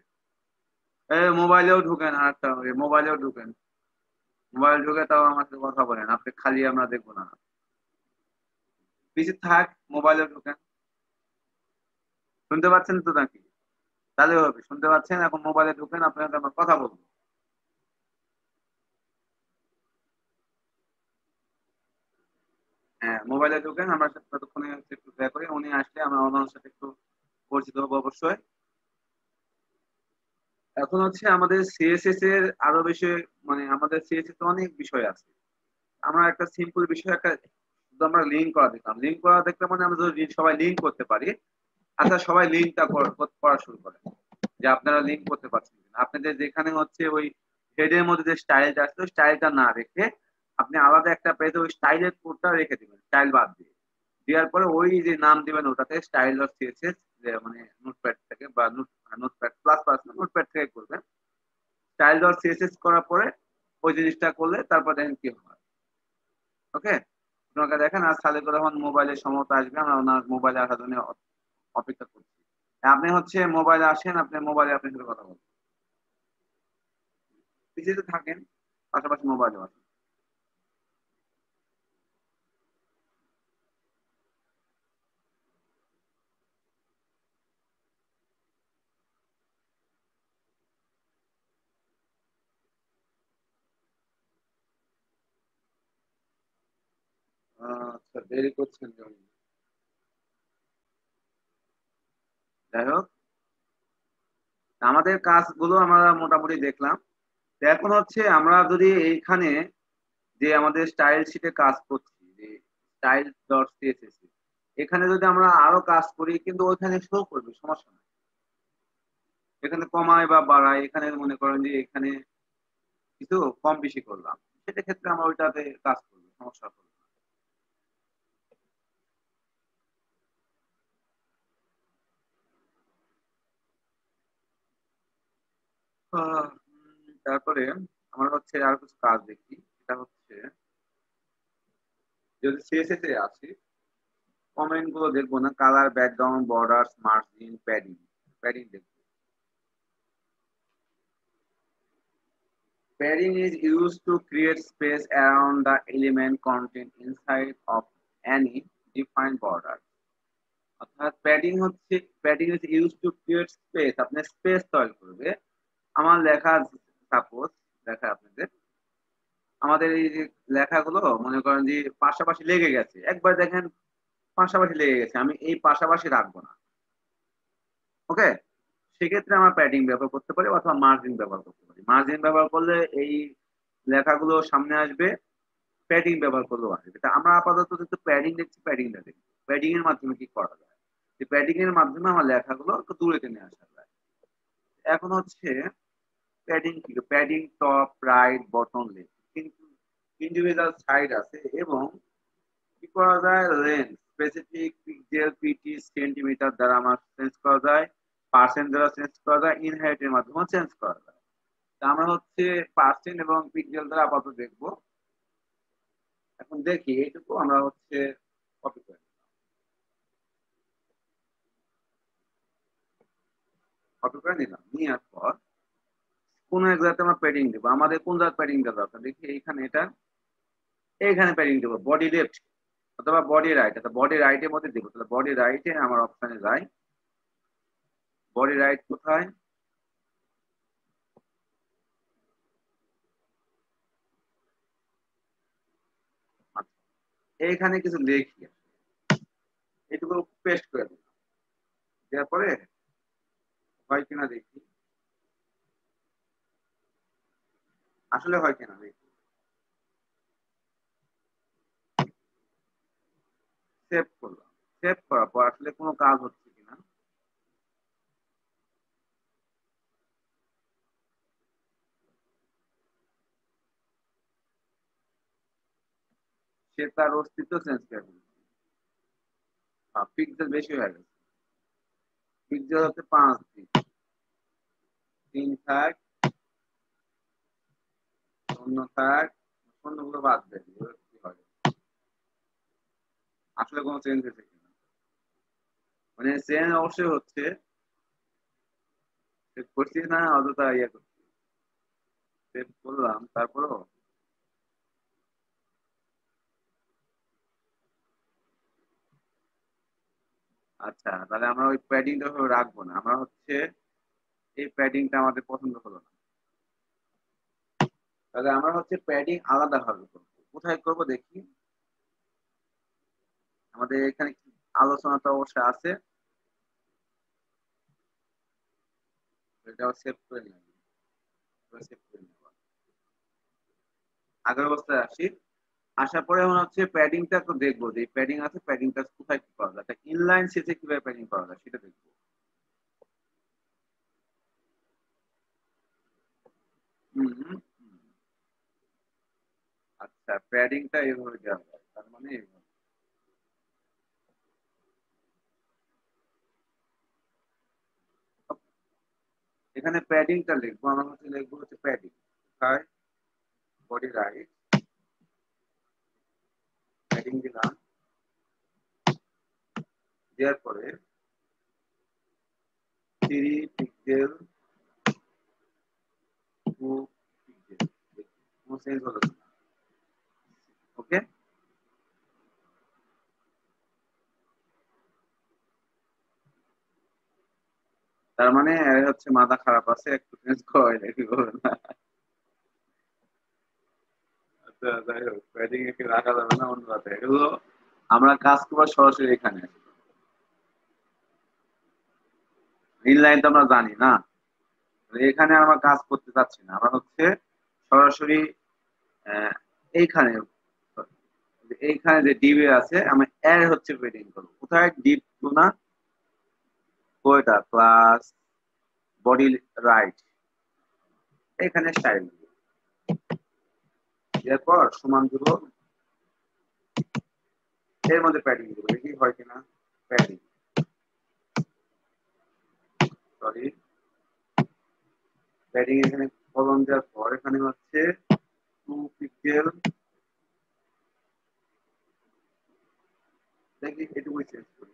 S2: মোবাইলেও ঢুকেন, আরেকটা মোবাইলেও ঢুকেন। মোবাইল ঢুকে তাও আমার সাথে কথা বলেন, আপনি খালি আমরা দেখবো না। পিসি থাক, মোবাইলেও ঢুকেন। শুনতে পাচ্ছেন তো নাকি? তাহলে হবে, শুনতে পাচ্ছেন? এখন মোবাইলে ঢুকেন, আপনার সাথে আমরা কথা বলবো। হ্যাঁ মোবাইলে ঢুকেন, আমার সাথে ততক্ষণে হচ্ছে একটু দেখা করি, উনি আসলে আমরা ওনার সাথে একটু পরিচিত হবো অবশ্যই। এখন হচ্ছে আমাদের সিএসএস এর আরো বেশি, মানে আমাদের সিএসএস এ অনেক বিষয় আছে। আমরা একটা সিম্পল বিষয়, একটা শুধু আমরা লিঙ্ক করা দেখলাম। লিঙ্ক করা দেখলে মানে আমরা যদি সবাই লিঙ্ক করতে পারি। আচ্ছা সবাই লিঙ্কটা করা শুরু করেন, যে আপনারা লিঙ্ক করতে পারছেন কিনা। আপনাদের যেখানে হচ্ছে ওই হেডের মধ্যে যে স্টাইলটা আছে, ওই স্টাইলটা না রেখে আপনি আলাদা একটা পেজে ওই স্টাইলের কোডটা রেখে দিবেন, স্টাইল বাদ দিয়ে। দেওয়ার পরে ওই যে নাম দিবেন ওটাতে স্টাইল ডট সিএসএস, মানে নোটপ্যাড থেকে বা নোটপ্যাড প্লাস প্লাস নোটপ্যাড থেকে করবেন। স্টাইল ডট সিএসএস করার পরে ওই জিনিসটা করলে তারপর দেখেন কি হয়। ওকে, আপনাকে দেখেন আর সালেকুর রহমান মোবাইলের সময় আসবে, আমরা ওনার মোবাইলে আসার জন্য অপেক্ষা করছি। আপনি হচ্ছে মোবাইলে আসেন, আপনি মোবাইলে আপনার সাথে কথা বলবেন, পিছিয়ে থাকেন, পাশাপাশি মোবাইলে আসেন। আচ্ছা দেরি করছেন কেমন? যাই হোক, আমাদের কাজগুলো আমরা মোটামুটি দেখলাম। তো এখন হচ্ছে আমরা যদি এইখানে যে আমাদের স্টাইল শিটে কাজ করছি, যে স্টাইল ডট সিএসএস, এখানে যদি আমরা আরো কাজ করি, কিন্তু ওইখানে শো করবে, সমস্যা নাই। এখানে কমায় বা বাড়ায়, এখানে মনে করেন যে এখানে কিছু কম বেশি করলাম, সেটা ক্ষেত্রে আমরা ওইটাতে কাজ করবো, সমস্যা করবো না। তারপরে আমরা হচ্ছে আর কিছু কাজ দেখি। এটা হচ্ছে যদি সিএসএস এ আসি, কমেন্ট গুলো দেখবো না, colour, background, borders, margin, padding. Padding দেখবো। Padding is used to create space around the element contained inside of any defined border. অর্থাৎ padding is use to create space, আপনি স্পেস তৈরি করবে। আমার লেখা সাপোজ লেখা আপনাদের, আমাদের এই যে লেখাগুলো মনে করেন যে পাশাপাশি লেগে গেছে, একবার দেখেন পাশাপাশি লেগে গেছে, আমি এই পাশাপাশি রাখবো না, ওকে। সেক্ষেত্রে আমরা প্যাডিং ব্যবহার করতে পারি অথবা মার্জিন ব্যবহার করতে পারি। মার্জিন ব্যবহার করলে এই লেখাগুলো সামনে আসবে, প্যাডিং ব্যবহার করলেও আসবে। আমরা আপাতত যেহেতু প্যাডিং দেখছি, প্যাডিংটা দেখি প্যাডিং এর মাধ্যমে কি করা যায়। প্যাডিং এর মাধ্যমে আমার লেখাগুলো একটু দূরে টেনে আসা যায়। এখন হচ্ছে প্যাডিং কি, padding top right bottom left কিন্তু ইন্ডিভিজুয়াল সাইড আছে, এবং কি করা যায় length specific pixel PT centimetre দ্বারা আমার চেঞ্জ করা যায়, পার্সেন্ট দ্বারা চেঞ্জ করা যায়, ইনহেরিট এর মাধ্যমে চেঞ্জ করা যায়। আমরা হচ্ছে পার্সেন্ট এবং পিক্সেল দ্বারা আপাতত দেখবো। এখন দেখি এইটুকু আমরা হচ্ছে কপি করে নিলাম, নেওয়ার পর কোন এক জায়গাতে আমরা প্যাডিং দেবো। আমাদের কোন জায়গায় প্যাডিং দেওয়া দরকার দেখি, এইখানে এইখানে প্যাডিং দেবো, বডি লেফট অথবা বডি রাইট, অথবা বডি রাইটের মধ্যে দেবো। তাহলে বডি রাইটে আমার অপশনে যাই, বডি রাইট কোথায়, এইখানে কিছু লিখি, এইটুকু পেস্ট করে দিলাম, দেওয়ার পরে হয় কিনা দেখি, আসলে হয় কিনা দেখি, সেভ করলাম। সেভ করার পর আসলে কোনো কাজ হচ্ছে কিনা, সে তার অস্তিত্ব চেঞ্জ করে ফেলছে, পিক্সেল বেশি হয়ে গেছে, পিক্সেল হচ্ছে 5 দিন 3 থাক, শূন্য থাক, শূন্যগুলো বাদ দেয়, কি হয় আসলে কোনো চেঞ্জ হয়েছে কিনা, মানে চেঞ্জ অবশ্যই হচ্ছে, সেভ করছি না অযথা ইয়ে করছি, সেভ করলাম তারপরও আচ্ছা। তাহলে আমরা ওই প্যাডিংটা রাখবো না, আমরা হচ্ছে এই প্যাডিংটা আমাদের পছন্দ হলো না, তাহলে আমরা হচ্ছে প্যাডিং আলাদা ভাবে করবো। কোথায় করবো দেখি, আমাদের এখানে আলোচনাটা অবশ্যই আছে, এটাও সেভ করে নিলাম, সেভ করে নেব। আগের অবস্থায় আসি, আসার পরে এখন হচ্ছে প্যাডিংটা তো দেখবো, যে প্যাডিং আছে প্যাডিংটা কোথায় কি করা যায়, ইনলাইন শেষে কিভাবে প্যাডিং করা যায় সেটা দেখবো। আচ্ছা, প্যাডিংটা এইভাবে দেওয়া যায়, তার মানে এইভাবে এখানে প্যাডিংটা লিখবো, আমরা হচ্ছে লিখবো হচ্ছে প্যাডিং, কোথায় বডি রাইট, প্যাডিং দিলাম, দেওয়ার পরে 3 পিক্সেল 2 পিক্সেল, কোনো চেঞ্জ হলো না, ওকে। তার মানে হচ্ছে মাথা খারাপ আছে, একটু চেঞ্জ করে দেখি না। আচ্ছা যাই হোক, প্যাডিং একে রাখা যাবে না অন্য রাতে, এগুলো আমরা কাজ করবো সরাসরি এখানে, ইনলাইন তো আমরা জানি না, এখানে আমরা কাজ করতে চাচ্ছি না, আমরা হচ্ছে সরাসরি এইখানে এইখানে যে ডিবে আছে আমি এর হচ্ছে প্যাডিং করবো। কোথায় ডিপ টু না কোয়েটা ক্লাস বডি রাইট, এখানে স্টাইল এরপর সমান দিব, এর মধ্যে প্যাডিং দিব, দেখি হয় কিনা। প্যাডিং সরি, প্যাডিং এখানে কলম দেওয়ার পর এখানে হচ্ছে 2 পিক্সেল, দেখি এটুকুই চেঞ্জ করি,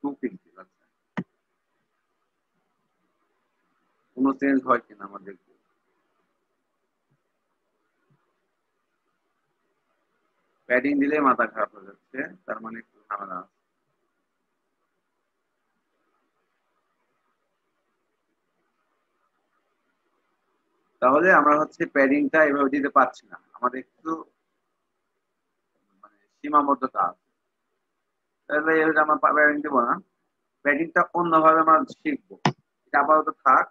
S2: 2 পিক্সেল। আচ্ছা, কোনো চেঞ্জ হয় কিনা আমরা দেখবো। প্যাডিং দিলে মাথা খারাপ হয়ে যাচ্ছে, তার মানে একটু ঝামেলা আছে। তাহলে আমরা হচ্ছে প্যাডিংটা এভাবে দিতে পারছি না, আমাদের একটু মানে সীমাবদ্ধতা আছে। তাহলে এটা আমরা প্যাডিং দেবো না, প্যাডিংটা অন্যভাবে আমরা শিখবো। এটা আপাতত থাক।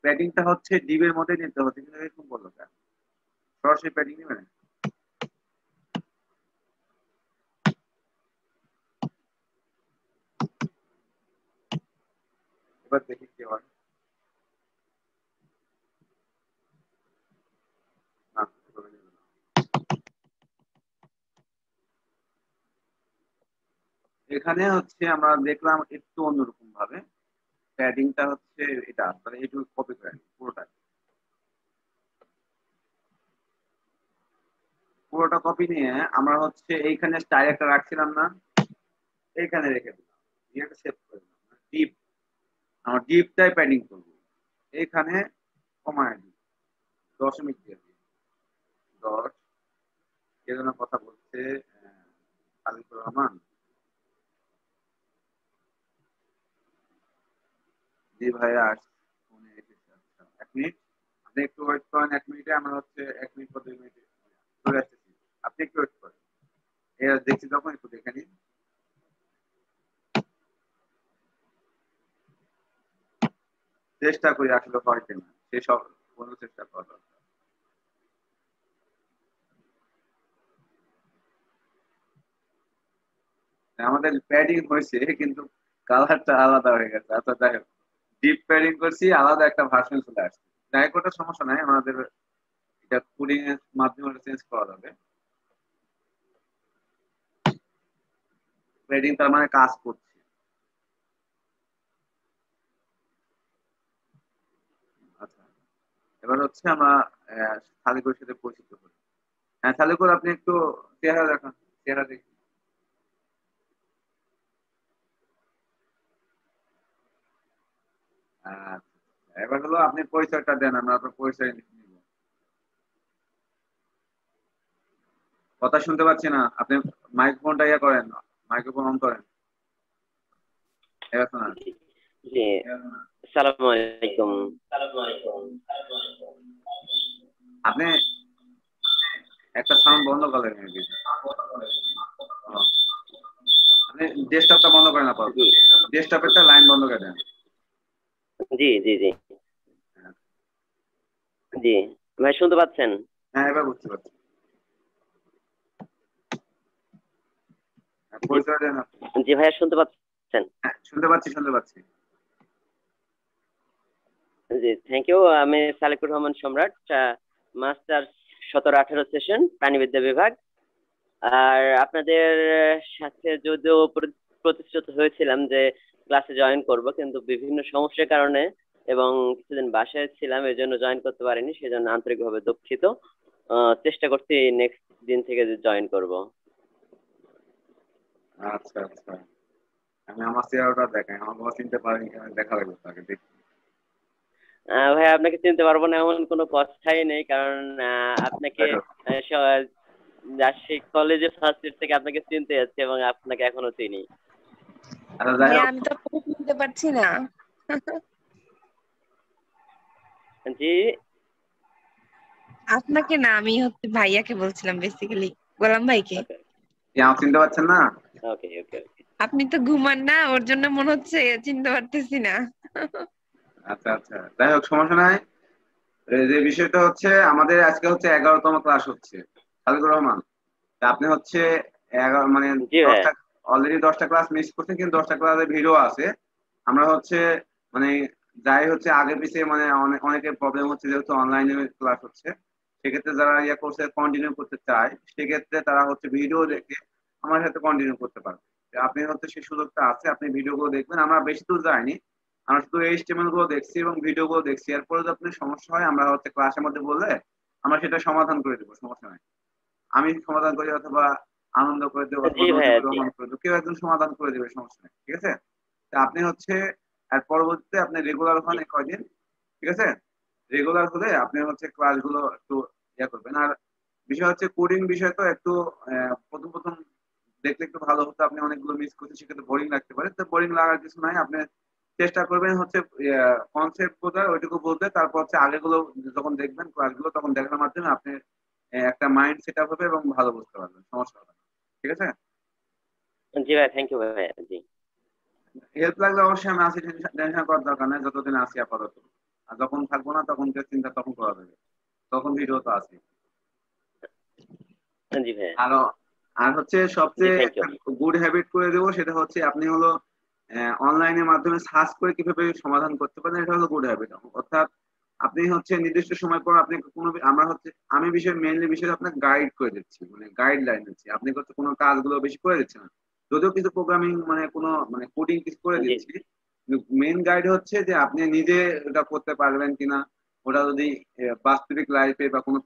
S2: প্যাডিংটা হচ্ছে ডিবের মধ্যে নিতে হচ্ছে, কিন্তু এরকম বললো কেন? সরাসরি প্যাডিং নেবেন। এবার দেখি কি হয়। না, এভাবে নেবে না। এখানে হচ্ছে আমরা দেখলাম একটু অন্যরকম ভাবে প্যাডিংটা হচ্ছে এটা, মানে এইটুকু কপি করে পুরোটা পুরোটা কপি নিয়ে আমরা হচ্ছে এইখানে স্টাইল একটা রাখছিলাম না, এইখানে রেখে দিলাম, এটা সেভ করে দিলাম ডিপ। আমরা ডিপটাই প্যাডিং করবো, এইখানে কমায় দিই দশমিক দিয়ে দিই, দশ। কে যেন কথা বলছে, খালিকুর রহমান। জি ভাইয়া ফোনে এসেছে। আচ্ছা, 1 মিনিট আপনি একটু ওয়েট করেন, 1 মিনিটে আমরা হচ্ছে 1 মিনিট বা 2 মিনিটে চলে আসতেছি, আপনি একটু ওয়েট করেন। এরা দেখছি তখন একটু দেখে নিন। চেষ্টা করি আসলে হয় কিনা, সেসব কোনো চেষ্টা করা দরকার। আমাদের প্যাডিং হয়েছে কিন্তু কালারটা আলাদা হয়ে গেছে। আচ্ছা যাই হোক, ডিপ প্যাডিং করছি, আলাদা একটা ভার্সন চলে আসছে। যাই হোক, ওটা সমস্যা নাই, আমাদের এটা কোডিং এর মাধ্যমে চেঞ্জ করা যাবে। প্যাডিং তার মানে কাজ করছে। আচ্ছা, এবার হচ্ছে আমরা সালিকুর সাথে পরিচিত করি। হ্যাঁ সালিকুর, আপনি একটু চেহারা দেখান, চেহারা দেখি। আচ্ছা, এবার হলো আপনি পরিচয়টা দেন, আমরা আপনার পরিচয় নিব। কথা শুনতে পাচ্ছি না, আপনি মাইক্রোফোনটা ইয়ে করেন, মাইক্রোফোন অন করেন। এবার শোনান।
S7: জি, আসসালামু আলাইকুম।
S2: আপনি একটা সাউন্ড বন্ধ করেন, আপনি ডেস্কটপটা বন্ধ করেন, আপাতত ডেস্কটপেরটা লাইন বন্ধ করে দেন।
S7: জি জি জি জি, ভাই শুনতে পাচ্ছেন?
S2: হ্যাঁ, এবার বুঝতে পারছি। পরিচয় দেন আপনি।
S7: জি ভাইয়া, শুনতে পাচ্ছেন?
S2: হ্যাঁ, শুনতে পাচ্ছি, শুনতে পাচ্ছি।
S7: জি, থ্যাংক ইউ। আমি সালেকুর রহমান সম্রাট, মাস্টার 17-18 সেশন প্রাণীবিদ্যা বিভাগ। আর আপনাদের সাথে যদিও প্রতিশ্রুত হয়েছিলাম যে ক্লাসে জয়েন করব, কিন্তু বিভিন্ন সমস্যার কারণে এবং কিছুদিন বাসায় ছিলাম, এই জন্য জয়েন করতে পারিনি, সেজন্য আন্তরিকভাবে দুঃখিত। চেষ্টা করছি নেক্সট দিন থেকে জয়েন করব।
S2: আচ্ছা আচ্ছা, আমি আমার চেহারাটা দেখাই, আমার বাবা চিনতে পারেনি, দেখা লাগবে তাকে দেখি।
S7: ভাই আপনাকে চিনতে পারবো না এমন কোনো কথাই নেই, কারণ আপনাকে রাজশাহী কলেজে ফার্স্ট ইয়ার থেকে আপনাকে চিনতে যাচ্ছি এবং আপনাকে এখনো চিনি।
S2: আচ্ছা যাই হোক,
S6: আমি তো আপনাকে চিনতে পারছি না।
S7: জি,
S6: আপনাকে না, আমি হচ্ছে ভাইয়াকে বলছিলাম বেসিক্যালি, গোলাম ভাইকে।
S2: কি আমার চিনতে পারছেন না?
S7: ওকে ওকে ওকে।
S6: আপনি তো ঘুমান না, ওর জন্য মনে হচ্ছে চিনতে পারতেছি না।
S2: আচ্ছা আচ্ছা, যাই হোক, সমস্যা নাই। যে বিষয়টা হচ্ছে, আমাদের আজকে হচ্ছে 11তম ক্লাস হচ্ছে। খালিকুর রহমান, তা আপনি হচ্ছে 11 মানে
S7: জি ভাইয়া।
S2: 10টা অলরেডি 10টা ক্লাস মিস করছেন, কিন্তু 10টা ক্লাসের ভিডিও আছে। আমরা হচ্ছে মানে যাই হচ্ছে আগে পিছিয়ে মানে অনেকের প্রবলেম হচ্ছে, যেহেতু অনলাইনে ক্লাস হচ্ছে, সেক্ষেত্রে যারা ইয়ে করছে কন্টিনিউ করতে চায়, সেক্ষেত্রে তারা হচ্ছে ভিডিও দেখে আমার সাথে কন্টিনিউ করতে পারবে। আপনি হচ্ছে সেই সুযোগটা আছে, আপনি ভিডিওগুলো দেখবেন। আমরা বেশি দূর যাইনি, আমরা শুধু HTML গুলো দেখছি এবং ভিডিও গুলো দেখছি। এরপরে যদি আপনার সমস্যা হয়, আমরা হচ্ছে ক্লাসের মধ্যে বললে আমরা সেটা সমাধান করে দেবো, সমস্যা নাই। আমি সমাধান করি, অথবা আনন্দ করে দেবো, অথবা
S7: জি ভাইয়া। জি
S2: রহমান করে দেবো, কেউ একজন সমাধান করে দেবে, সমস্যা নেই, ঠিক আছে? তা আপনি হচ্ছে এর পরবর্তীতে আপনি রেগুলার হন এই কয়দিন, ঠিক আছে? রেগুলার হলে আপনি হচ্ছে ক্লাসগুলো একটু ইয়ে করবেন। আর বিষয় হচ্ছে কোডিং বিষয় তো একটু প্রথম প্রথম দেখলে একটু ভালো হতো, আপনি অনেকগুলো মিস করতে সেক্ষেত্রে বোরিং লাগতে পারে। তো বোরিং লাগার কিছু নাই, আপনি চেষ্টা করবেন হচ্ছে কনসেপ্ট বোঝার ওইটুকু বলতে, তারপর হচ্ছে আগেগুলো যখন দেখবেন ক্লাসগুলো তখন দেখার মাধ্যমে আপনি একটা মাইন্ড সেট আপ হবে এবং ভালো বুঝতে পারবেন, সমস্যা হবে না। ঠিক আছে?
S7: জি ভাই, থ্যাংক ইউ ভাই। জি
S2: হেল্প লাগলে অবশ্যই আমি আছি, টেনশন করার দরকার নেই, যতদিন আছি আপাতত। আর যখন থাকবো না তখন চিন্তা তখন করা যাবে, তখন ভিডিও তো আছে।
S7: জি ভাই।
S2: আর হচ্ছে
S7: জি
S2: সবচেয়ে
S7: থ্যাংক ইউ।
S2: একটা গুড হ্যাবিট করে দেবো, সেটা হচ্ছে আপনি হলো অনলাইনের মাধ্যমে সার্চ করে কিভাবে সমাধান করতে পারেন, এটা হলো গুড হ্যাবিট। অর্থাৎ আপনি হচ্ছে নির্দিষ্ট সময় পর আপনি কোনো আমি মেইনলি বিষয় আপনাকে গাইড করে দিচ্ছি, মানে গাইডলাইন দিচ্ছি, আপনি হচ্ছে কোনো কাজগুলো বেশি করে দিচ্ছেন না, যদিও কিছু প্রোগ্রামিং মানে কোনো মানে কোডিং কিছু করে
S7: জি
S2: দিচ্ছি। মেইন গাইড হচ্ছে যে আপনি নিজে এটা করতে পারবেন কিনা, ওটা যদি বাস্তবিক লাইফে বা কোনো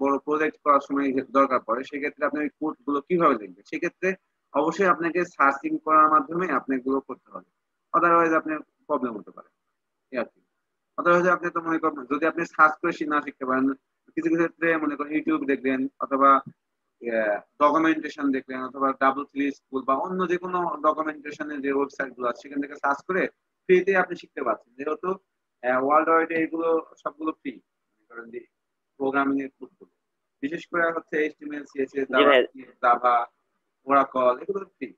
S2: বড় প্রজেক্ট করার সময় দরকার পড়ে, সেক্ষেত্রে আপনি কোড গুলো কিভাবে লিখবেন, সেক্ষেত্রে অবশ্যই আপনাকে সার্চিং করার মাধ্যমে আপনি এগুলো করতে হবে, আদারওয়াইজ আপনার প্রবলেম হতে পারে। এই আর কি। আদারওয়াইজ আপনি তো মনে করেন যদি আপনি সার্চ করে না শিখতে পারেন, কিছু কিছু ক্ষেত্রে মনে করেন ইউটিউব দেখলেন অথবা ডকুমেন্টেশন দেখলেন অথবা ডাবল3 স্কুল বা অন্য যে কোনো ডকুমেন্টেশনের যে ওয়েবসাইট গুলো আছে সেখান থেকে সার্চ করে ফ্রিতে আপনি শিখতে পারছেন, যেহেতু ওয়ার্ল্ড ওয়াইডে এগুলো সবগুলো ফ্রি। প্রোগ্রামিং এর কোর্সগুলো বিশেষ করে হচ্ছে এইচটিএমএল সিএসএস
S7: জি ভাই।
S2: জাভা ওরাকল এগুলো ফ্রি,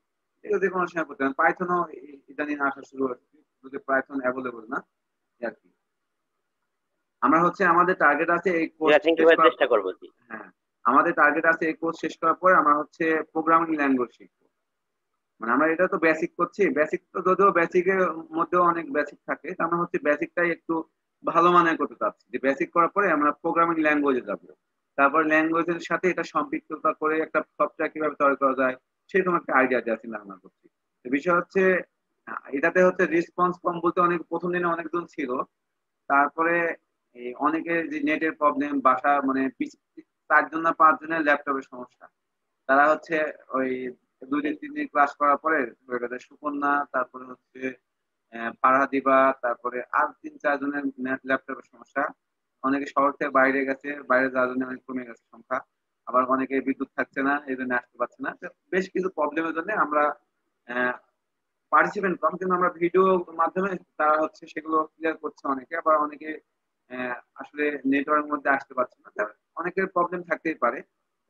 S2: এগুলো যে কোনো সময় করতে পারেন। পাইথনও ইদানিং আসা শুরু হচ্ছে, যদি পাইথন অ্যাভেলেবল না আর কি। আমরা হচ্ছে আমাদের টার্গেট আছে এই কোর্স
S7: থ্যাংক ইউ
S2: শেষ
S7: ভাই,
S2: করার
S7: চেষ্টা করবো। জি
S2: হ্যাঁ, আমাদের টার্গেট আছে এই কোর্স শেষ করার পরে আমরা হচ্ছে প্রোগ্রামিং ল্যাঙ্গুয়েজ শিখবো। মানে আমরা এটা তো বেসিক করছি, বেসিক তো যদিও বেসিকের মধ্যেও অনেক বেসিক থাকে, আমরা হচ্ছে বেসিকটাই একটু ভালো মানের করতে চাচ্ছি, যে বেসিক করার পরে আমরা প্রোগ্রামিং ল্যাঙ্গুয়েজে যাবো, তারপর ল্যাঙ্গুয়েজের সাথে এটা সম্পৃক্ততা করে একটা সফটওয়্যার কিভাবে তৈরি করা যায় সেরকম একটা আইডিয়া আছে চিন্তা ভাবনা করছি। বিষয় হচ্ছে এটাতে হচ্ছে রেসপন্স কম বলতে অনেক প্রথম দিনে অনেকজন ছিল, তারপরে অনেকের যে নেটের প্রবলেম, বাসা মানে 4 জন না 5 জনের ল্যাপটপের সমস্যা, তারা হচ্ছে ওই 2 দিন 3 দিন ক্লাস করার পরে সুকন্যা, তারপরে হচ্ছে পারাদিবা, তারপরে আর 3-4 জনের ল্যাপটপের সমস্যা, অনেকে শহর থেকে বাইরে গেছে, বাইরে যাওয়ার জন্য অনেক কমে গেছে সংখ্যা, আবার অনেকে বিদ্যুৎ থাকছে না এই জন্য আসতে পারছে না। বেশ কিছু প্রবলেমের জন্য আমরা পার্টিসিপেন্ট কম, কিন্তু আমরা ভিডিওর মাধ্যমে তারা হচ্ছে সেগুলো ক্লিয়ার করছে অনেকে, আবার অনেকে আসলে নেটওয়ার্কের মধ্যে আসতে পারছে না, অনেকের প্রবলেম থাকতেই পারে।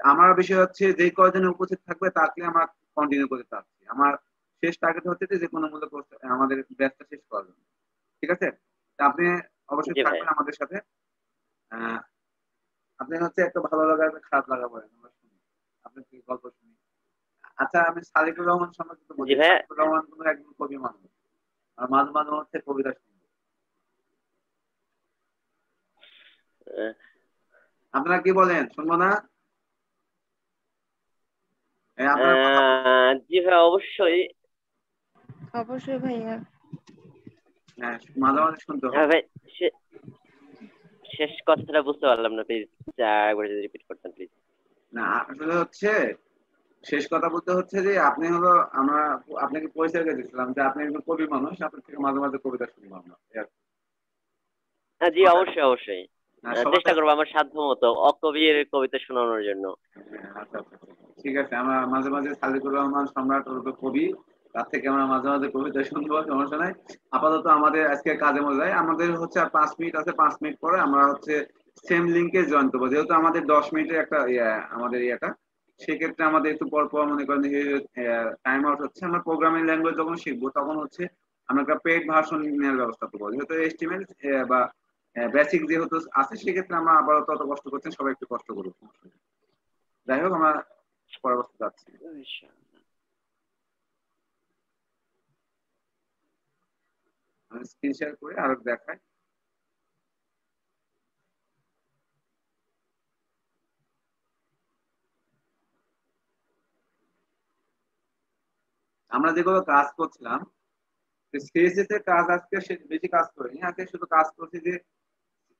S2: আমার বিষয় হচ্ছে যে কয়জনে উপস্থিত থাকবে তাকে আমরা কন্টিনিউ করতে চাচ্ছি, আমার শেষ টার্গেট হচ্ছে যে কোনো মূল্য আমাদের ব্যাচটা শেষ করার জন্য। ঠিক আছে? আপনি অবশ্যই
S7: জি ভাই।
S2: থাকবেন আমাদের সাথে। আপনি হচ্ছে একটা ভালো লাগা একটা খারাপ লাগা বলেন, আমরা শুনি আপনি কি গল্প শুনি। আচ্ছা, আমি সালিকুর রহমান সম্পর্কে বলি।
S7: জি ভাই।
S2: সালিকুর রহমান কোনো একজন কবি মানুষ, আর মাঝে মাঝে হচ্ছে কবিতা শুনবো। আপনারা কি বলেন, শুনবো না? আপনারা কথা বলুন।
S7: জি ভাই, অবশ্যই।
S6: অবশ্যই ভাইয়া।
S2: হ্যাঁ, মাঝে মাঝে শুনতে হবে।
S7: হ্যাঁ ভাই, শেষ কথাটা বুঝতে পারলাম না, প্লিজ একবার যদি রিপিট করতেন প্লিজ।
S2: না, আসলে হচ্ছে শেষ কথা বলতে হচ্ছে যে আপনি হলো আমরা আপনাকে পরিচয় দিয়ে দিচ্ছিলাম যে আপনি একজন কবি মানুষ, আপনার থেকে মাঝে মাঝে কবিতা শুনবো আমরা।
S7: জি অবশ্যই অবশ্যই, চেষ্টা করবো আমার সাধ্য মতো অকবির কবিতা শোনানোর জন্য।
S2: আচ্ছা, ঠিক আছে। আমরা মাঝে মাঝে সালিকুর রহমান সম্রাট কবি, তার থেকে আমরা মাঝে মাঝে কবিতা শুনবো, সমস্যা নাই। আপাতত আমাদের আজকে কাজে মজায় আমাদের হচ্ছে আর 5 মিনিট আছে, 5 মিনিট পরে আমরা হচ্ছে সেম লিঙ্কে জয়েন করবো, যেহেতু আমাদের 10 মিনিটের একটা আমাদের সেক্ষেত্রে আমাদের একটু পর পর মনে করেন টাইম আউট হচ্ছে। আমরা প্রোগ্রামিং ল্যাঙ্গুয়েজ যখন শিখবো তখন হচ্ছে আমরা একটা পেইড ভার্সন নেওয়ার ব্যবস্থা করবো, যেহেতু এইচটিএমএল বা বেসিক যেহেতু আছে, সেক্ষেত্রে আমরা আবারও তত কষ্ট করছেন, সবাই একটু কষ্ট করবো। যাই হোক, আমরা পরবর্তী যাচ্ছি। আমি স্ক্রিন শেয়ার করে আরো দেখাই। আমরা যেগুলো কাজ করছিলাম সিএসএস এর কাজ আজকে বেশি কাজ করিনি, আজকে শুধু কাজ করছি যে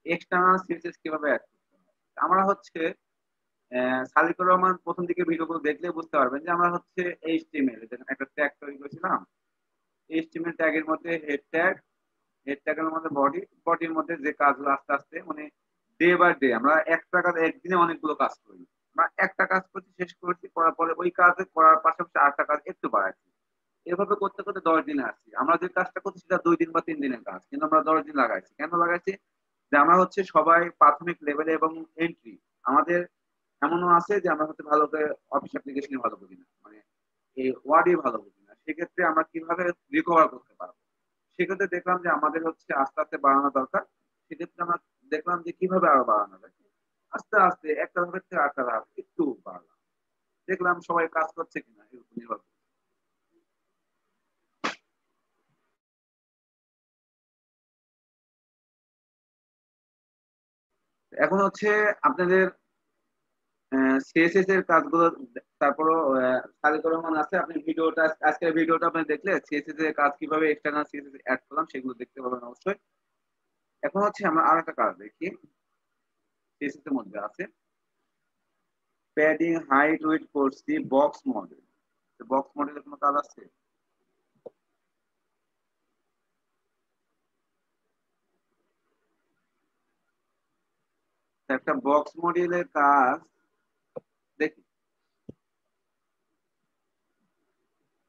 S2: এক্সটার্নাল সিএসএস কিভাবে অ্যাড করতে হয়। আমরা হচ্ছে সালিকুর রহমান প্রথম দিকে ভিডিওগুলো দেখলে বুঝতে পারবেন যে আমরা হচ্ছে এইচটিএমএল একটা ট্যাগ তৈরি করেছিলাম। এইচটিএমএল ট্যাগের মধ্যে হেড ট্যাগের মধ্যে বডির মধ্যে যে কাজগুলো আস্তে আস্তে মানে ডে বাই ডে আমরা একদিনে অনেকগুলো কাজ করি, আমরা একটা কাজ করছি, শেষ করছি, করার পরে ওই কাজ করার পাশাপাশি আরেকটা কাজ একটু বাড়াচ্ছি। এভাবে করতে করতে 10 দিনে আসছি। আমরা যে কাজটা করছি সেটা 2 দিন বা 3 দিনের কাজ, কিন্তু আমরা 10 দিন লাগাইছি। কেন লাগাইছি? যে আমরা হচ্ছে সবাই প্রাথমিক লেভেলে এবং এন্ট্রি আমাদের এমনও আছে যে আমরা হচ্ছে ভালো করে অফিস অ্যাপ্লিকেশনে ভালো করি না, মানে এই ওয়ার্ডে ভালো করি না। সেক্ষেত্রে আমরা কিভাবে রিকভার করতে পারবো, সেক্ষেত্রে দেখলাম যে আমাদের হচ্ছে আস্তে আস্তে বাড়ানো দরকার। সেক্ষেত্রে আমরা দেখলাম যে কিভাবে আরো বাড়ানো যায়। আস্তে আস্তে একটা ধাপের থেকে আরেকটা ধাপ একটু বাড়লাম, দেখলাম সবাই কাজ করছে কিনা এর উপর নির্ভর করে। এখন হচ্ছে আপনাদের সিএসএস এর কাজগুলো, তারপরও সাদিকুর রহমান আছে, আপনি ভিডিওটা আজকের ভিডিওটা আপনি দেখলে সিএসএস এর কাজ কিভাবে এক্সটার্নাল সিএসএস অ্যাড করলাম সেগুলো দেখতে পাবেন অবশ্যই। এখন হচ্ছে আমরা আর একটা কাজ দেখি, সিএসএস এর মধ্যে আছে প্যাডিং, হাইট, উইডথ করছি, বক্স মডেল। বক্স মডেলের কোনো কাজ আছে? একটা বক্স মডেলের কাজ দেখি।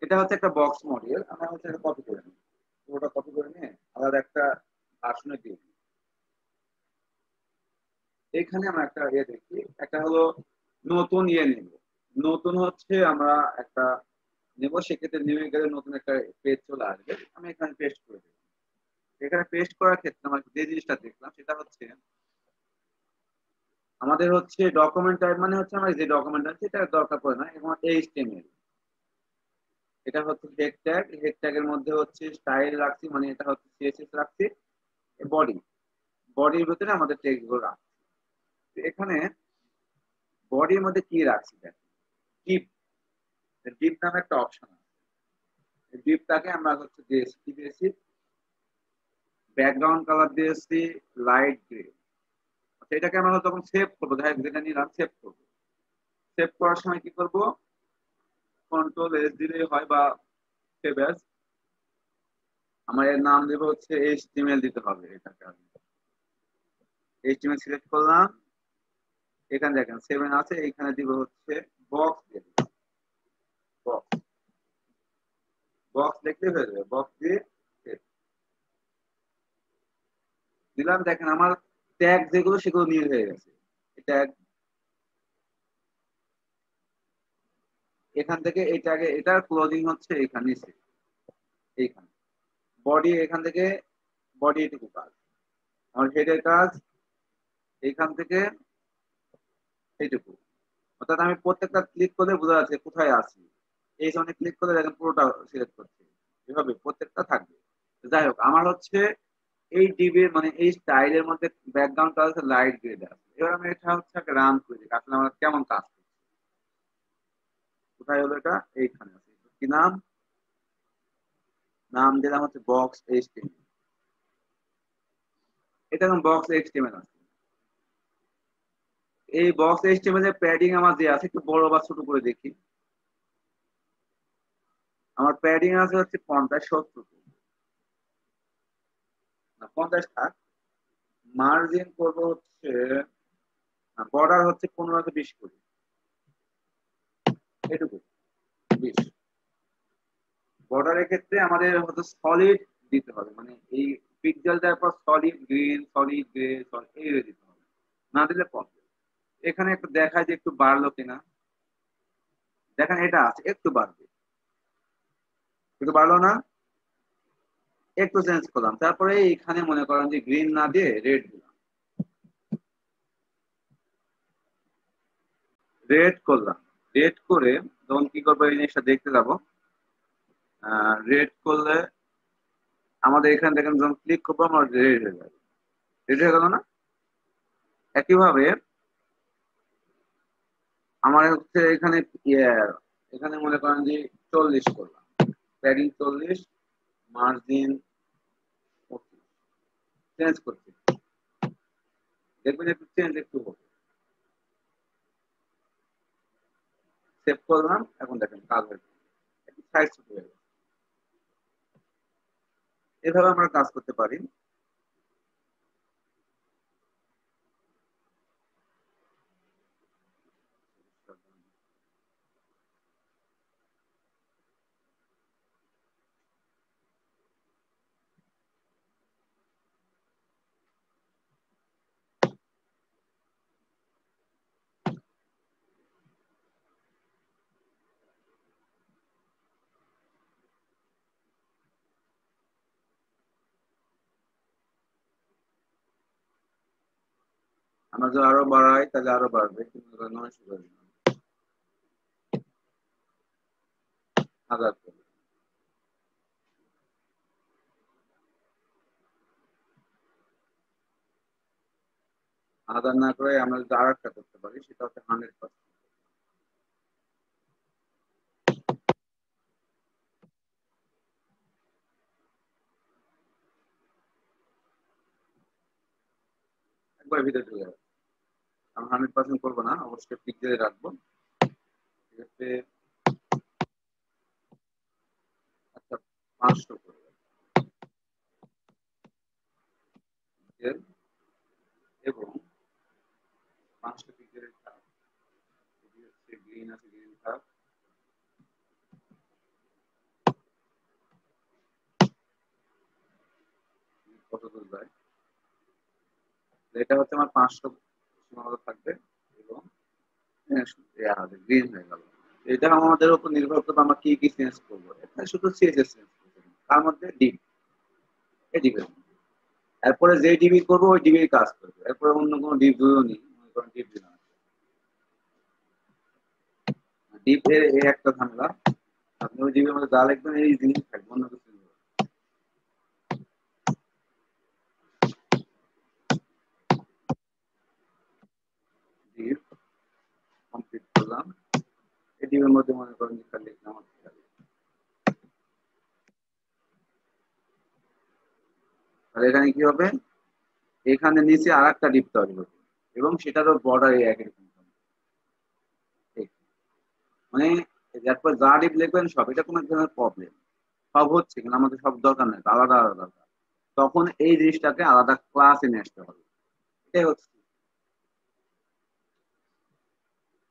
S2: এটা হচ্ছে একটা বক্স মডেল, আমরা হচ্ছে এটা কপি করে নিই, পুরোটা কপি করে নিয়ে আলাদা একটা ভার্সনে দিই। এখানে আমরা একটা দেখি, একটা হলো নতুন নেব। নতুন হচ্ছে আমরা একটা নেব, সেক্ষেত্রে নিয়ে গেলে নতুন একটা পেজ চলে আসবে। আমি এখানে পেস্ট করে দেব। এখানে পেস্ট করার ক্ষেত্রে আমরা যে জিনিসটা দেখলাম সেটা হচ্ছে আমাদের হচ্ছে ডকুমেন্ট টাইপ, মানে হচ্ছে আমরা যে ডকুমেন্ট আছে সেটা দরকার পড়ে না। এবং এইচটিএমএল, এটা হচ্ছে হেড ট্যাগ, হেড ট্যাগের মধ্যে হচ্ছে স্টাইল রাখছি, মানে এটা হচ্ছে সিএসএস রাখছি। বডি, বডির ভিতরে আমাদের টেক্সট গুলো রাখছি। এখানে বডির মধ্যে কি রাখছি দেখেন, ডিপ, ডিপ নামে একটা অপশন আছে। ডিপটাকে আমরা হচ্ছে দিয়েছি, কি দিয়েছি, ব্যাকগ্রাউন্ড কালার দিয়েছি লাইট গ্রে। এটাকে আমরা তখন সেভ করবো, যেটা নিলাম সেভ করবো। সেভ করার সময় কি করব, কন্ট্রোল এস দিলেই হয় বা সেভ অ্যাজ। আমার এর নাম দেব হচ্ছে এইচটিএমএল দিতে হবে। এটাকে আমি এইচটিএমএল সিলেক্ট করলাম, এখানে দেখেন 7 আছে, এখানে দিব হচ্ছে বক্স, বক্স, বক্স দেখতে হয়ে যাবে। বক্স দিয়ে দিলাম, দেখেন আমার ট্যাগ যেগুলো সেগুলো নীল হয়ে গেছে। ট্যাগ এখান থেকে এই ট্যাগে, এটার ক্লোজিং হচ্ছে এখানে নিচে, এইখানে বডি, এখান থেকে বডি এটুকু কাজ। আমার হেডের কাজ এইখান থেকে এইটুকু। অর্থাৎ আমি প্রত্যেকটা ক্লিক করলে বোঝা যাচ্ছে কোথায় আছি। এই জন্য ক্লিক করলে দেখেন পুরোটা সিলেক্ট করছে, এভাবে প্রত্যেকটা থাকবে। যাই হোক, আমার হচ্ছে এই ডিবির মানে এই স্টাইলের মধ্যে ব্যাকগ্রাউন্ড কালার হচ্ছে লাইট গ্রে দেওয়া। এবার আমি এটা হচ্ছে একটা রান করে দিই, আসলে আমরা কেমন কাজ করছি। কোথায় হলো এটা, এইখানে আছে। কি নাম, নাম দিলাম হচ্ছে বক্স এইচটিএমএল। এটা এখন বক্স এইচটিএমএল আছে। এই বক্স এইচটিএমএল এর প্যাডিং আমার যে আছে, একটু বড় বা ছোট করে দেখি। আমার প্যাডিং আছে হচ্ছে 50-70, না 50 থাক। মার্জিন করবো হচ্ছে, বর্ডার হচ্ছে 15-20 করে, এটুকু 20। বর্ডারের ক্ষেত্রে আমাদের হচ্ছে সলিড দিতে হবে, মানে এই পিক্সেলটার পর সলিড গ্রিন, সলিড গ্রে, এই দিতে হবে, না দিলে প্রবলেম। এখানে একটু দেখায় যে একটু বাড়লো কিনা, দেখেন এটা আছে, একটু বাড়বে, একটু বাড়লো না, একটু চেঞ্জ করলাম। তারপরে এখানে মনে করেন যে গ্রিন না দিয়ে রেড দিলাম, রেড করলাম। রেড করে তখন কি করবো, এই জিনিসটা দেখতে যাবো। রেড করলে আমাদের এখানে দেখেন যখন ক্লিক করবো আমার রেড হয়ে যাবে, রেড হয়ে গেল না। একইভাবে আমার হচ্ছে এখানে এখানে মনে করেন যে 40 করলাম, প্যাডিং 40, মার্জিন 25, চেঞ্জ করছি, দেখবেন একটু চেঞ্জ একটু হবে। সেভ করলাম, এখন দেখেন কাজ হয়েছে, একটু সাইজ ছোট হয়ে গেছে। এভাবে আমরা কাজ করতে পারি। আমরা যদি আরো বাড়াই তাহলে আরো বাড়বে, কিন্তু 900 করে দিলাম, 1000 করে। আলাদা না করে আমরা যদি আর একটা করতে পারি, সেটা হচ্ছে 100%। একবার ভিতরে চলে যাবে, আমি 100% করবো না, অবশ্যই পিকচারে রাখবো। ঠিক আছে, আচ্ছা 500 করে এবং 5টা পিকচারের থাক, এটি হচ্ছে গ্রিন আছে, গ্রিন থাক। কত দূর যায়, এটা হচ্ছে আমার 500 সীমাবদ্ধ থাকবে এবং গ্রিন হয়ে গেল। এটা আমাদের উপর নির্ভর করবে আমরা কি কি চেঞ্জ করবো। এটা শুধু সিএসএস চেঞ্জ করবো, তার মধ্যে ডিপ এই ডিপের, এরপরে যে ডিবি করবো ওই ডিবির কাজ করবে, এরপরে অন্য কোনো ডিপ দিও নি, ডিপ দিলাম। ডিপের এই একটা ঝামেলা, আপনি ওই ডিপের মধ্যে যা লিখবেন এই জিনিস থাকবে, অন্য কিছু নেই। ডিপ কমপ্লিট করলাম, এই ডিপের মধ্যে মনে করেন লিখলাম, তাহলে এখানে কি হবে, এখানে নিচে আর একটা ডিপ তৈরি হবে এবং সেটারও বর্ডার একই রকম, মানে এরপর যা ডিপ লিখবেন সব, এটা কোনো ধরনের প্রবলেম সব হচ্ছে, কিন্তু আমাদের সব দরকার নেই, আলাদা আলাদা দরকার। তখন এই জিনিসটাকে আলাদা ক্লাসে নিয়ে আসতে হবে, এটাই হচ্ছে।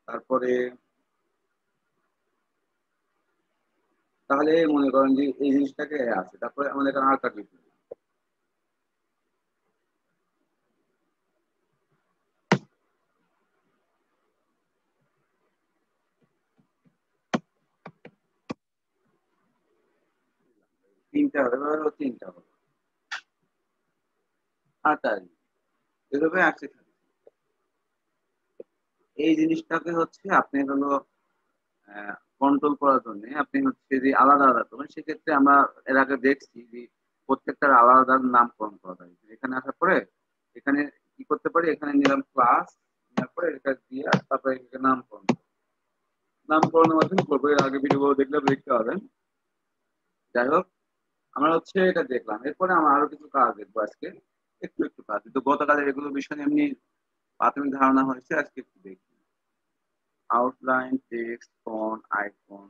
S2: তারপরে তাহলে মনে করেন যে এই জিনিসটাকে আছে, তারপরে আমাদের এখানে আরেকটা ডিপ, তিনটা হবে, তিনটা হবে, তাই এভাবে আসতে থাকে। এই জিনিসটাকে হচ্ছে আপনি হলো কন্ট্রোল করার জন্য আপনি হচ্ছে যে আলাদা আলাদা করবেন। সেক্ষেত্রে আমরা এর আগে দেখছি যে প্রত্যেকটার আলাদা নামকরণ করা যায়। এখানে আসার পরে এখানে কি করতে পারি, এখানে নিলাম ক্লাস, নেওয়ার পরে এটা দিয়ে তারপরে নামকরণের মাধ্যমে করবো। এর আগে ভিডিও দেখলে দেখতে পাবেন। যাই হোক, আমরা হচ্ছে এটা দেখলাম, এরপরে আমরা আরো কিছু কাজ দেখবো আজকে, একটু একটু কাজ। কিন্তু গতকালের এগুলো বিষয়ে এমনি প্রাথমিক ধারণা হয়েছে, আজকে একটু দেখি। Outline, text, font, icon.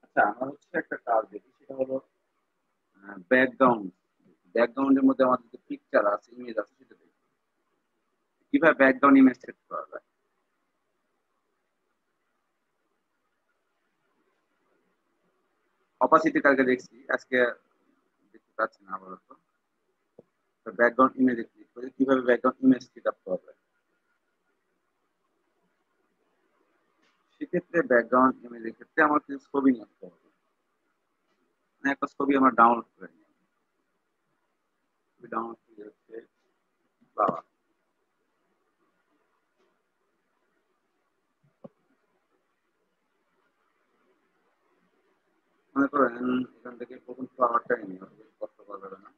S2: আচ্ছা, আমরা হচ্ছে একটা কাজ দেখি, সেটা হলো ব্যাকগ্রাউন্ড। ব্যাকগ্রাউন্ডের মধ্যে আমাদের যে পিকচার আছে, ইমেজ আছে, সেটা দেখি কিভাবে ব্যাকগ্রাউন্ড ইমেজ সেট করা যায়। অপাসিটি কালকে দেখছি, আজকে দেখতে পাচ্ছি না আপাতত। ব্যাকগ্রাউন্ড ইমেজে ক্লিক করে কিভাবে ব্যাকগ্রাউন্ড ইমেজ সেট আপ করা যায়। সেক্ষেত্রে ব্যাকগ্রাউন্ড ইমেজের ক্ষেত্রে আমার কিছু ছবি নিতে হবে, মানে একটা ছবি আমরা ডাউনলোড করে নিই। ডাউনলোড করে হচ্ছে বাবা, মনে করেন এখান থেকে প্রথম ফ্লাওয়ারটাই নিই, কষ্ট করা যাবে না।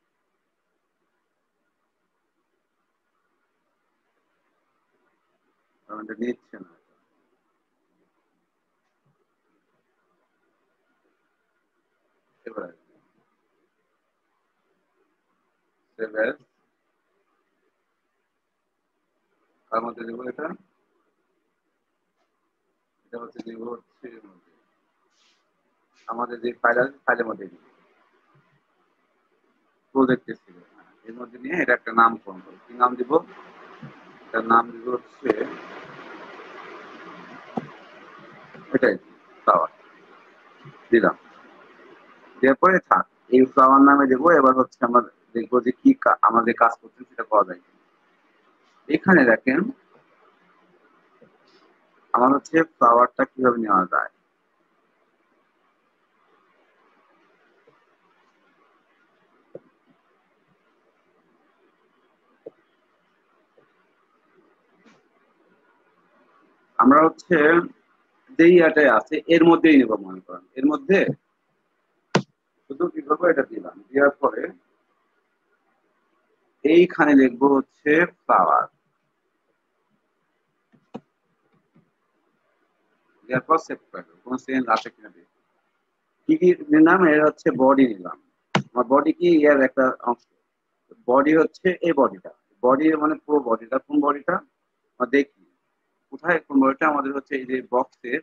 S2: কারণ এটা নিচ্ছে না। এবার তার মধ্যে দেবো এটা, এটা হচ্ছে দেবো হচ্ছে আমাদের যে ফাইল আছে, ফাইলের মধ্যে দিব প্রজেক্ট ছিল, এর মধ্যে নিয়ে এটা একটা নাম করব। কি নাম দিব, এটার নাম দিব হচ্ছে এটাই ফ্লাওয়ার দিলাম। এরপরে থাক, এই ফ্লাওয়ার নামে দেবো। এবার হচ্ছে আমরা দেখবো যে কি আমাদের কাজ করছে সেটা পাওয়া যায়। এখানে দেখেন আমার হচ্ছে ফ্লাওয়ারটা কিভাবে নেওয়া যায়। আমরা হচ্ছে যেই ইয়াটাই আছে এর মধ্যেই নেব, মনে করেন এর মধ্যে শুধু কি করবো, এটা দিলাম, দেওয়ার পরে এইখানে লিখবো হচ্ছে ফ্লাওয়ার, দেওয়ার পর সেভ করে দেবো, কোনো চেঞ্জ আসে কিনা দেখি। কি কি নিলাম, এর হচ্ছে বডি নিলাম, আমার বডি কি এর একটা অংশ, বডি হচ্ছে এই বডিটা, বডি মানে পুরো বডিটা, কোন বডিটা দেখি কোথায়, কোন বডিটা আমাদের হচ্ছে এই যে বক্সের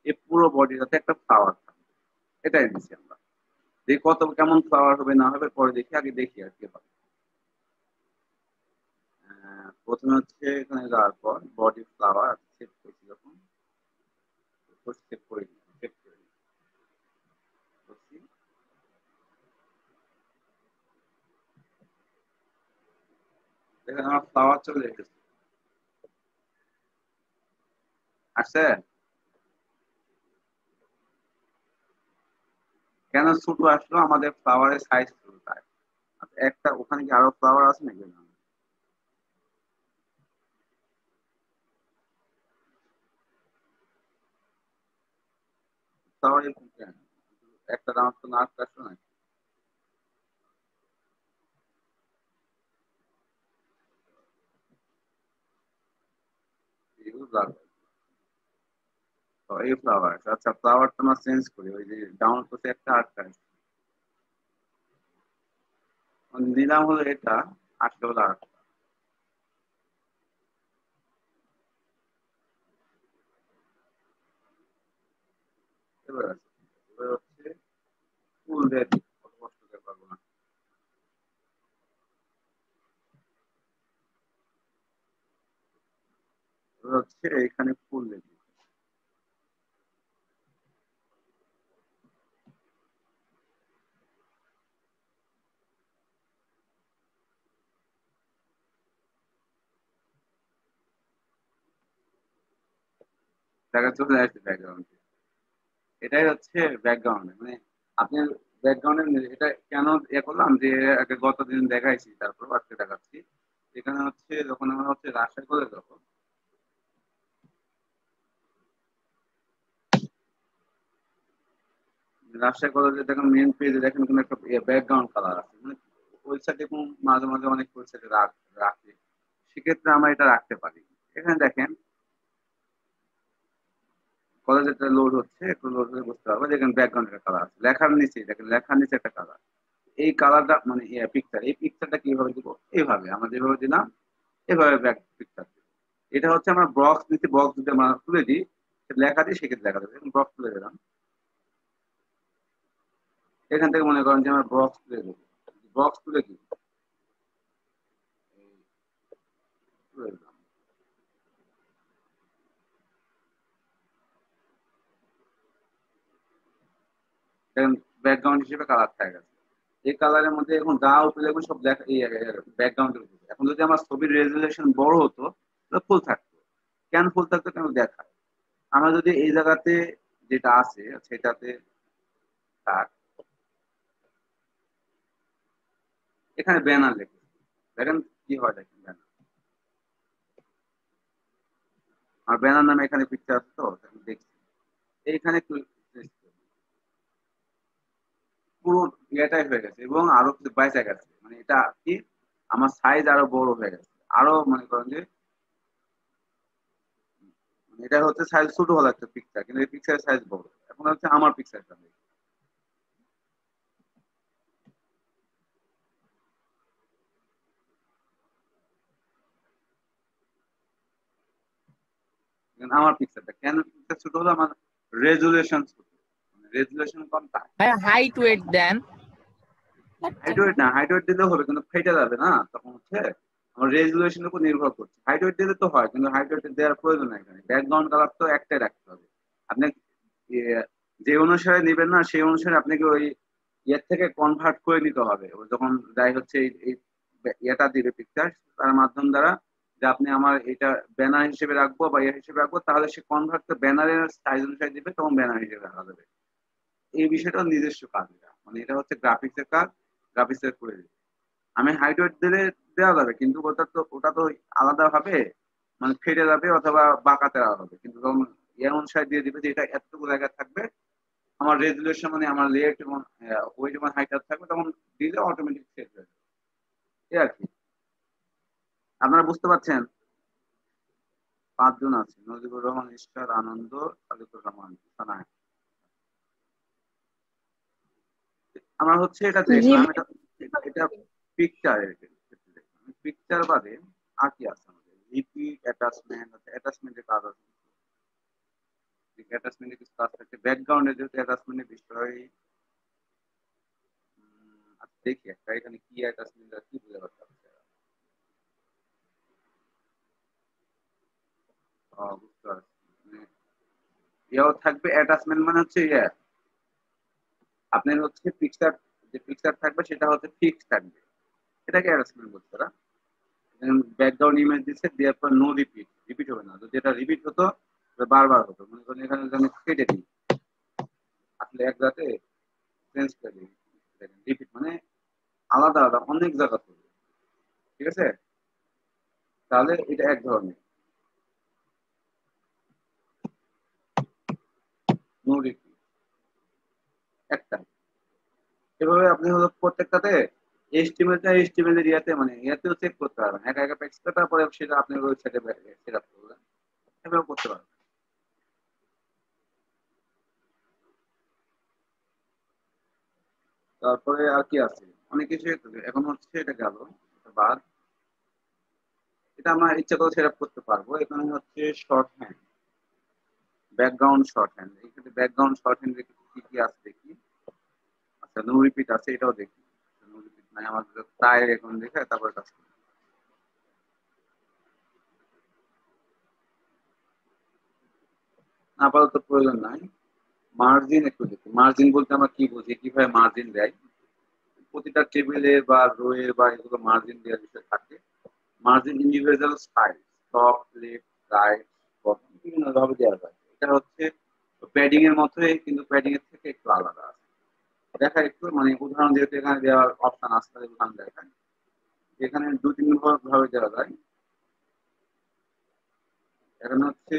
S2: এই পুরো বডিটাতে একটা ফ্লাওয়ার থাকবে, এটাই নিচ্ছি আমরা। দেখি কত কেমন ফ্লাওয়ার হবে না হবে পরে দেখি, আগে দেখি আর কি হবে। প্রথমে হচ্ছে এখানে যাওয়ার পর বডি ফ্লাওয়ার সেট করছি, যখন সেট করে দেখেন আমার ফ্লাওয়ার চলে এসেছে, আসছে। কেন ছোট আসলো, আমাদের ফ্লাওয়ারের সাইজ ছোট, তাই একটা ওখানে কি আরো ফ্লাওয়ার আছে নাকি? ফ্লাওয়ার একটা দাম তো না আসলো নাকি? এই ফ্লাওয়ার, আচ্ছা ফ্লাওয়ারটা আমরা চেঞ্জ করি, ওই যে ডাউনলোড করতে একটা আটটা নিলাম হলো এটা, আসলে হলো আটটা। এবার হচ্ছে ফুল দিয়ে কষ্ট করতে পারবো না, হচ্ছে এখানে ফুল দিয়ে দেখা চলে আসছে ব্যাকগ্রাউন্ড, এটাই হচ্ছে ব্যাকগ্রাউন্ড। মানে আপনি ব্যাকগ্রাউন্ডে এটা কেন ইয়ে করলাম, যে আগে গতদিন দেখাইছি তারপর আজকে দেখাচ্ছি। এখানে হচ্ছে যখন আমরা হচ্ছে রাজশাহী করে যাবো, রাজশাহী কলেজে দেখেন মেন পেজে দেখেন কোনো একটা ব্যাকগ্রাউন্ড কালার আছে, মানে ওয়েবসাইটে কোন মাঝে মাঝে অনেক ওয়েবসাইটে রাখে, সেক্ষেত্রে আমরা এটা রাখতে পারি। এখানে দেখেন কলেজে লোড হচ্ছে, একটু লোড হয়ে বুঝতে পারবো, দেখেন ব্যাকগ্রাউন্ডের কালার আছে, লেখার নিচে দেখেন, লেখার নিচে একটা কালার, এই কালারটা মানে পিকচার, এই পিকচারটা কিভাবে দিব, এইভাবে আমরা যেভাবে দিলাম এভাবে ব্যাক পিকচার দিব। এটা হচ্ছে আমরা বক্স নিতে, বক্স যদি আমরা তুলে দিই লেখা দিই, সেক্ষেত্রে লেখা দেবে, বক্স তুলে দিলাম, এখান থেকে মনে করেন যে আমরা বক্স তুলে দেবো, বক্স তুলে দিই তুলে দিলাম, দেখেন ব্যাকগ্রাউন্ড হিসেবে কালার থাকে গেছে। এই কালারের মধ্যে এখন যা উপরে দেখবেন সব ব্যাকগ্রাউন্ডের উপরে। এখন যদি আমার ছবির রেজুলেশন বড় হতো তাহলে ফুল থাকতো, কেন ফুল থাকতো কেন দেখায়, আমরা যদি এই জায়গাতে যেটা আছে সেটাতে থাক, এখানে ব্যানার লেখে দেখেন কি হয়, দেখেন ব্যানার, আর ব্যানার নামে এখানে পিকচার আছে তো দেখছি, এইখানে পুরো ইয়েটাই হয়ে গেছে এবং আরো কিছু বাইসা গেছে, মানে এটা কি আমার সাইজ আরো বড় হয়ে গেছে, আরো মনে করেন যে এটা হচ্ছে সাইজ ছোট হলো একটা পিকচার, কিন্তু এই পিকচারের সাইজ বড়। এখন হচ্ছে আমার পিকচারটা আমার পিকচারটা কেন পিকচার ছোট হলো, আমার রেজুলেশন ছোট, রেজুলেশন কম, তাই
S3: হাইট ওয়েট দেন।
S2: হাইট ওয়েট না, হাইট ওয়েট দিলেও হবে কিন্তু ফেটে যাবে না, তখন হচ্ছে আমার রেজুলেশনের উপর নির্ভর করছে। হাইট ওয়েট দিলে তো হয়, কিন্তু হাইট ওয়েট দেওয়ার প্রয়োজন নাই, এখানে ব্যাকগ্রাউন্ড কালার তো একটাই রাখতে হবে। আপনি যে অনুসারে নেবেন না সেই অনুসারে আপনাকে ওই ইয়ের থেকে কনভার্ট করে নিতে হবে, যখন যাই হচ্ছে এই ইয়েটা দিবে পিকচার তার মাধ্যম দ্বারা, যে আপনি আমার এটা ব্যানার হিসেবে রাখবো বা ইয়ে হিসেবে রাখবো, তাহলে সে কনভার্ট করে ব্যানারের সাইজ অনুসারে দিবে, তখন ব্যানার হিসেবে রাখা যাবে। এই বিষয়টা নিজস্ব কাজ, এটা মানে এটা হচ্ছে গ্রাফিক্সের কাজ, গ্রাফিক্সের করে দিবে। আমি হাইট ওয়েট দিলে দেওয়া যাবে, কিন্তু ওটা তো আলাদা ভাবে মানে ফেটে যাবে অথবা বাঁকাতে হবে, কিন্তু তখন এর অনুসারে দিয়ে দিবে যে এটা এতটুকু জায়গায় থাকবে, আমার রেজুলেশন মানে আমার লেয়ার যেমন ওই যেমন হাইটার থাকবে তখন দিলে অটোমেটিক সেট হয়ে যাবে। এই আর কি, আপনারা বুঝতে পারছেন? 5 জন আছে, নজিবুর রহমান, ইশরার, আনন্দ, সাদিকুর রহমান, সানায়া। আমরা হচ্ছে এটা
S6: জি
S2: দেখলাম, এটা পিকচারের ক্ষেত্রে। পিকচার বাদে আর কি আছে আমাদের? রিপিট, অ্যাটাচমেন্ট, অ্যাটাচমেন্টের কাজ আছে, অ্যাটাচমেন্টের কিছু কাজ থাকে, ব্যাকগ্রাউন্ডে যেহেতু অ্যাটাচমেন্টের বিষয়। আচ্ছা দেখি একটা এখানে কি অ্যাটাচমেন্ট কি বুঝতে পারছি। বুঝতে পারছি, ইয়েও থাকবে অ্যাটাচমেন্ট মানে হচ্ছে ইয়ে আপনার হচ্ছে পিকচার, যে পিকচার থাকবে সেটা হচ্ছে ফিক্স থাকবে, এটাকে অ্যাটাচমেন্ট বলতে পারা। ব্যাকগ্রাউন্ড ইমেজ দিচ্ছে, দেওয়ার পর নো রিপিট, রিপিট হবে না। যদি এটা রিপিট হতো বারবার হতো, মনে করেন এখানে আমি কেটে দিই, আসলে এক জায়গাতে চেঞ্জ করে দিই, রিপিট মানে আলাদা আলাদা অনেক জায়গা থাকবে, ঠিক আছে? তাহলে এটা এক ধরনের নো রিপিট একটা। এভাবে আপনি হলো প্রত্যেকটাতে এইচটিএমএল ইয়াতে মানে ইয়াতেও চেক করতে পারবেন, একা একা পেক্স করে তারপরে সেটা আপনি ওয়েবসাইটে সেট আপ করবেন, এভাবে করতে পারবেন। তারপরে আর কি আছে, অনেক কিছু এখন হচ্ছে এটা গেল বাদ, এটা আমরা ইচ্ছা করে সেট আপ করতে পারবো। এখানে হচ্ছে short hand, background short hand, এখানে ব্যাকগ্রাউন্ড শর্ট হ্যান্ড কি কি আছে দেখি। আচ্ছা নো রিপিট আছে, এটাও দেখি। নো রিপিট নাই আমাদের প্রায় এখন দেখে তারপরে কাজ করি। আপাতত প্রয়োজন নাই। মার্জিন একটু দেখি, মার্জিন বলতে আমরা কি বুঝি, কিভাবে মার্জিন দেয়। প্রতিটা টেবিলে বা রোয়ে বা এগুলো মার্জিন দেওয়ার বিষয় থাকে। Margin individual size, top, left, right, bottom বিভিন্ন ভাবে দেওয়া যায়। এটা হচ্ছে প্যাডিং এর মতোই, কিন্তু প্যাডিং এর থেকে একটু আলাদা আছে। দেখা একটু মানে উদাহরণ যেহেতু এখানে দেওয়ার অপশন আসতে উদাহরণ দেখায়, এখানে 2-3 ভাবে দেওয়া যায়। এখানে হচ্ছে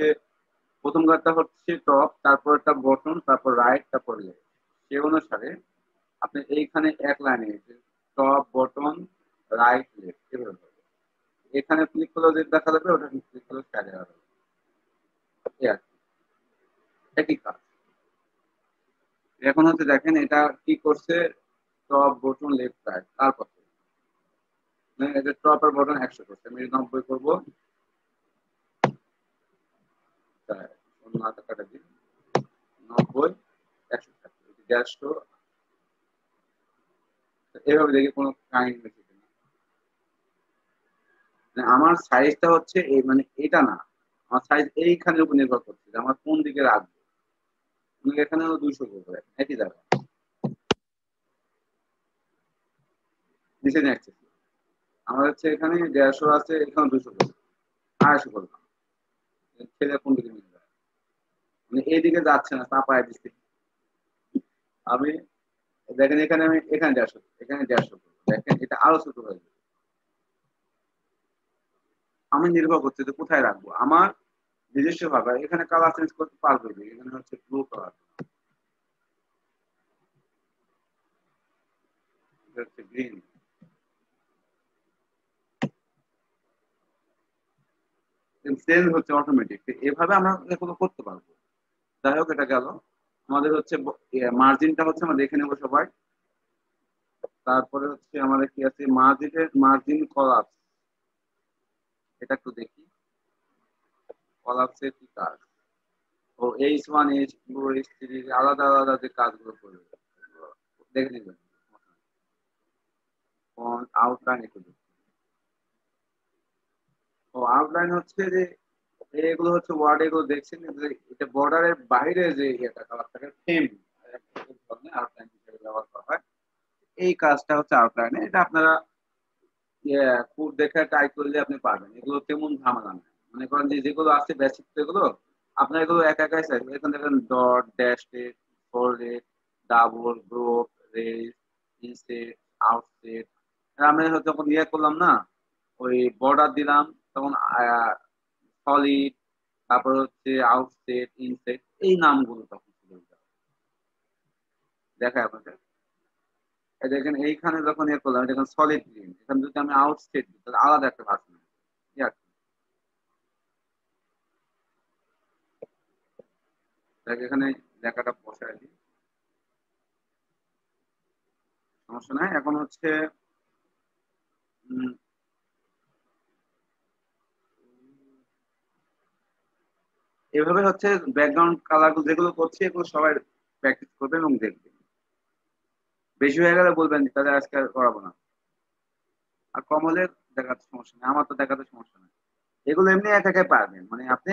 S2: প্রথম কাজটা হচ্ছে টপ, তারপর একটা বটন, তারপর রাইট, তারপর লেফট। সে অনুসারে আপনি এইখানে এক লাইনে টপ, বটন, রাইট, লেফট এভাবে এখানে ক্লিক করলে যে দেখা যাবে, ওটা ক্লিক করলে স্টাইলে যাবে। একই কাজ। এখন হচ্ছে দেখেন এটা কি করছে, টপ, বটন, লেফট, রাইট, তারপর টপ আর বটন 100 করছে, আমি 90 করবো, 90, 100, এভাবে দেখি কোনো কাহিনী হয়েছে কিনা। আমার সাইজটা হচ্ছে এই মানে এটা না, আমার সাইজ এইখানের উপর নির্ভর করছে যে আমার কোন দিকে রাখবো। এখানে 200 করবো, একই জায়গায় নিচে নিয়ে আসছে। আমার হচ্ছে এখানে 150 আছে, এখানে 200 করবো, 250 করলাম, ছেলে কোন দিকে নিয়ে যাবে, মানে এইদিকে যাচ্ছে না, চাপায় দিচ্ছি আমি। দেখেন এখানে আমি এখানে 150, এখানে 150 করবো, দেখেন এটা আরো ছোট হয়ে যাবে। আমি নির্ভর করছে যে কোথায় রাখবো। আমার নিজস্ব ভাবে এখানে কালার চেঞ্জ করতে পারবো, এখানে হচ্ছে ব্লু কালার, হচ্ছে গ্রিন, চেঞ্জ হচ্ছে অটোমেটিক। এভাবে আমরা এগুলো করতে পারবো। যাই হোক এটা গেল। আমাদের হচ্ছে মার্জিনটা হচ্ছে আমরা দেখে নেবো সবাই। তারপরে হচ্ছে আমাদের কি আছে, মার্জিন কলাপস, এটা একটু দেখি কলাপসের কি কাজ। ও H1, H2, H3 আলাদা আলাদা যে কাজগুলো করবে দেখে নেবেন। আউটলাইন একটু দেখি। ও আউটলাইন হচ্ছে যে এগুলো হচ্ছে ওয়ার্ড, এগুলো দেখছেন এটা বর্ডারের বাইরে যে এটা কালার থাকে, সেম ধরনের আউটলাইন হিসেবে ব্যবহার করা হয়। এই কাজটা হচ্ছে আউটলাইনে, এটা আপনারা কোড দেখে ট্রাই করলে আপনি পারবেন। এগুলো তেমন ঝামেলা না, মনে করেন যে যেগুলো আছে বেসিক, এগুলো আপনার এগুলো একা একাই চাইবে। এখানে দেখেন dot, dash, folded, double, groove, ridge, inset, outset. আমরা যখন ইয়ে করলাম না, ওই বর্ডার দিলাম, তখন সলিড, তারপর হচ্ছে আউটসেট, ইনসেট, এই নামগুলো তখন ছিল। দেখায় আপনাদের, এই দেখেন এইখানে যখন ইয়ে করলাম, দেখেন সলিড গ্রিন, এখানে যদি আমি আউটসেট দিই তাহলে আলাদা একটা ভাষা। এখানে লেখাটা বসায় দিই, সমস্যা নাই। এখন হচ্ছে এভাবে হচ্ছে ব্যাকগ্রাউন্ড কালার যেগুলো করছি এগুলো সবাই প্র্যাকটিস করবেন এবং দেখবেন। বেশি হয়ে গেলে বলবেন তাহলে আজকে আর করাবো না, আর কম হলে দেখাতে সমস্যা নেই, আমার তো দেখাতে সমস্যা নেই। এগুলো এমনি একা একাই পারবেন, মানে আপনি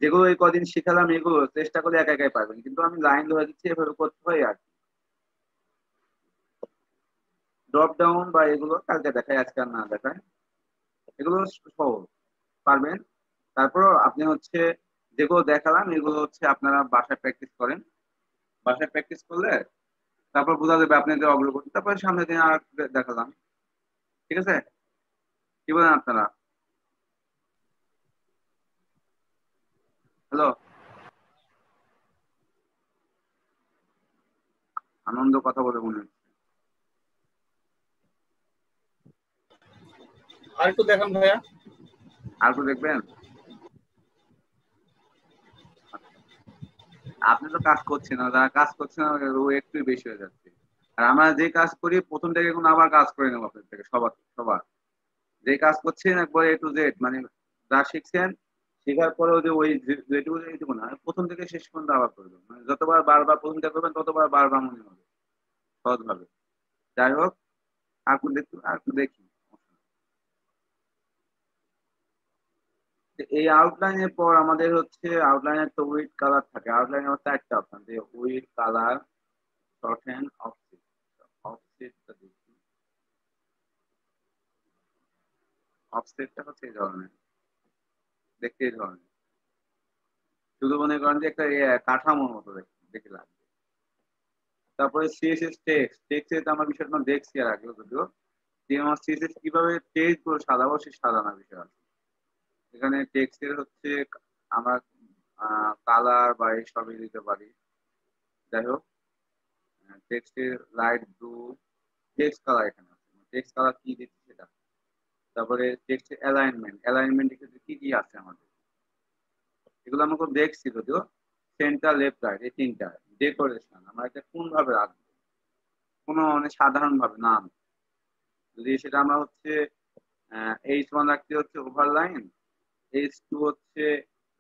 S2: যেগুলো এই কদিন শিখালাম এগুলো চেষ্টা করে একা একাই পারবেন, কিন্তু আমি লাইন ধরে দিচ্ছি এভাবে করতে হয় আর কি। ড্রপ ডাউন বা এগুলো কালকে দেখায়, আজকে আর না দেখায়, এগুলো সহজ পারবেন। তারপর আপনি হচ্ছে যেগুলো দেখালাম এগুলো হচ্ছে আপনারা বাসায় প্র্যাকটিস করেন, বাসায় প্র্যাকটিস করলে তারপর বোঝা যাবে আপনাদের অগ্রগতি। তারপরে সামনের দিন আর দেখালাম, ঠিক আছে? কি বলেন আপনারা? হ্যালো, আনন্দ কথা বলে মনে হচ্ছে।
S4: আর একটু দেখান ভাইয়া।
S2: আর একটু দেখবেন? আপনি তো কাজ করছেন না, যারা কাজ করছে না ও একটু বেশি হয়ে যাচ্ছে। আর আমরা যে কাজ করি প্রথম থেকে এখন আবার কাজ করে নেবো আপনার থেকে, সবার সবার যে কাজ করছেন একবার A to Z, মানে যা শিখছেন শেখার পরেও যে ওই যেটুকু এইটুকু না, প্রথম থেকে শেষ পর্যন্ত আবার করবেন, মানে যতবার বারবার প্রথম থেকে করবেন ততবার বারবার মনে হবে সহজ ভাবে। যাই হোক, আর একটু দেখি। এই আউটলাইনের পর আমাদের হচ্ছে আউটলাইনের তো উইড কালার থাকে, আউটলাইনের হচ্ছে একটা অপশন যে উইড কালার, শর্টেন, অফসেট। অফসেটটা দেখি, অফসেটটা হচ্ছে এই ধরনের, দেখতে এই ধরনের, শুধু মনে করেন যে একটা কাঠামোর মতো দেখে লাগবে। তারপরে সিএসএস টেক্সট, টেক্সট আমার বিষয়টা দেখছি আর আগে, যদিও যে আমার সিএসএস কিভাবে টেক্সট গুলো সাজাবো সে সাজানোর বিষয় আছে। এখানে টেক্সটের হচ্ছে আমরা কালার বা সবই দিতে পারি। যাই হোক, টেক্সটের লাইট ব্লু, টেক্সট কালার এখানে আছে, টেক্সট কালার কি দিচ্ছি সেটা। তারপরে টেক্সটের অ্যালাইনমেন্ট, অ্যালাইনমেন্টের ক্ষেত্রে কি কি আছে আমাদের, এগুলো আমাকে দেখছি যদিও। সেন্টার, লেফট, রাইট, এই তিনটা। ডেকোরেশন আমরা এটা কোন ভাবে রাখবো, কোনো মানে সাধারণ ভাবে না, যদি সেটা আমরা হচ্ছে H1 রাখতে হচ্ছে ওভারলাইন, H2 হচ্ছে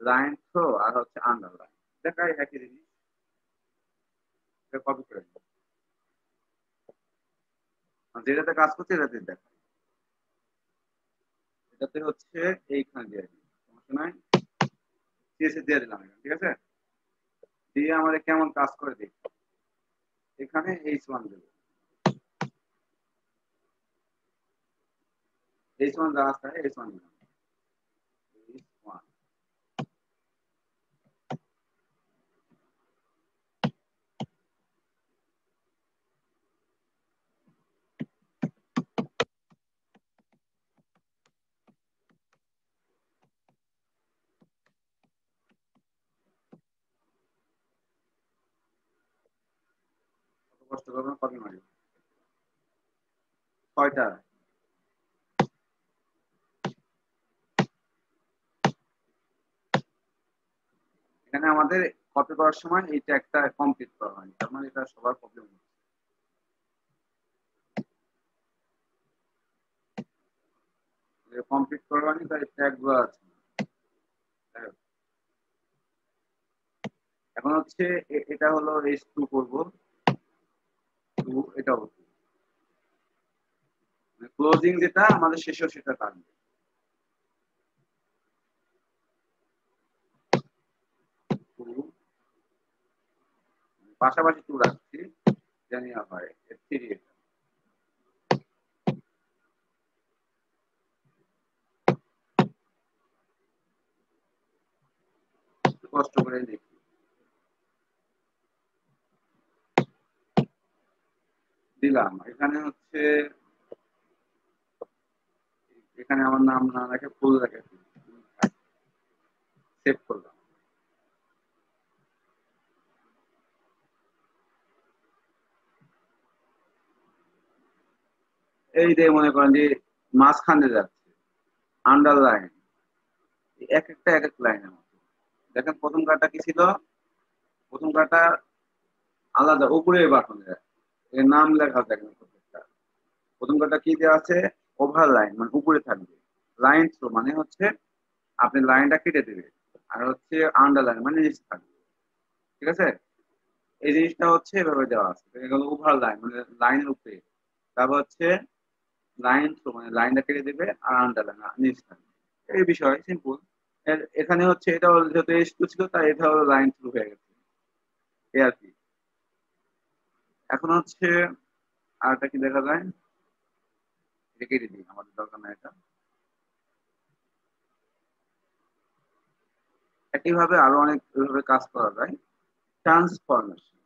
S2: লাইন থ্রো, আর হচ্ছে আন্ডারলাইন। দেখাই একই জিনিস, কপি করে নিই, যেটাতে কাজ করছে এটাতে দেখা, এটাতে হচ্ছে এইখানে দিয়ে দিই, সমস্যা নাই, সিএসএস দিয়ে দিলাম এখানে, ঠিক আছে? দিয়ে আমাদের কেমন কাজ করে দেখি। এখানে H1 দেবো, H1 যা আছে H1 দিলাম, H1 কষ্ট করবে না, কপি মারি 6টা। এখানে আমাদের কপি করার সময় এইটা একটা কমপ্লিট করা হয়নি, তার মানে এটা সবার প্রবলেম হচ্ছে। কমপ্লিট করা হয়নি তাই ট্যাগ গুলো আছে। এখন হচ্ছে এটা হলো H2 করবো, এটা হচ্ছে ক্লোজিং, যেটা আমাদের শেষেও সেটা থাকবে। পাশাপাশি 2 রাখছি, জানি হয় 3। এটা কষ্ট করে দেখি, দিলাম। এখানে হচ্ছে এখানে আমার নাম না রেখে ফুল রেখে সেভ করলাম। এই যে মনে করেন যে মাঝখানে যাচ্ছে আন্ডারলাইন, এক একটা এক এক লাইনের মতো। দেখেন প্রথম কাটা কি ছিল, প্রথম কাটা আলাদা উপরে বাটনে এর নাম লেখা দেখেন প্রত্যেকটা। প্রথম কাটা কি দেওয়া আছে, ওভার লাইন মানে উপরে থাকবে, লাইন থ্রো মানে হচ্ছে আপনি লাইনটা কেটে দেবে, আর হচ্ছে আন্ডারলাইন মানে নিচে থাকবে। ঠিক আছে, এই জিনিসটা হচ্ছে এভাবে দেওয়া আছে, এগুলো ওভার লাইন মানে লাইনের উপরে, তারপর হচ্ছে লাইন থ্রো মানে লাইনটা কেটে দেবে, আর আন্ডারলাইন নিচে থাকবে। এই বিষয় সিম্পল। এখানে হচ্ছে এটা যেহেতু S2 ছিল তাই এটা হলো লাইন থ্রু হয়ে গেছে, এই আর কি। এখন হচ্ছে আরটা কি দেখা যায়, এটা কেটে দিই, আমাদের দরকার না এটা। একইভাবে আরো অনেক ভাবে কাজ করা যায়। ট্রান্সফরমেশন,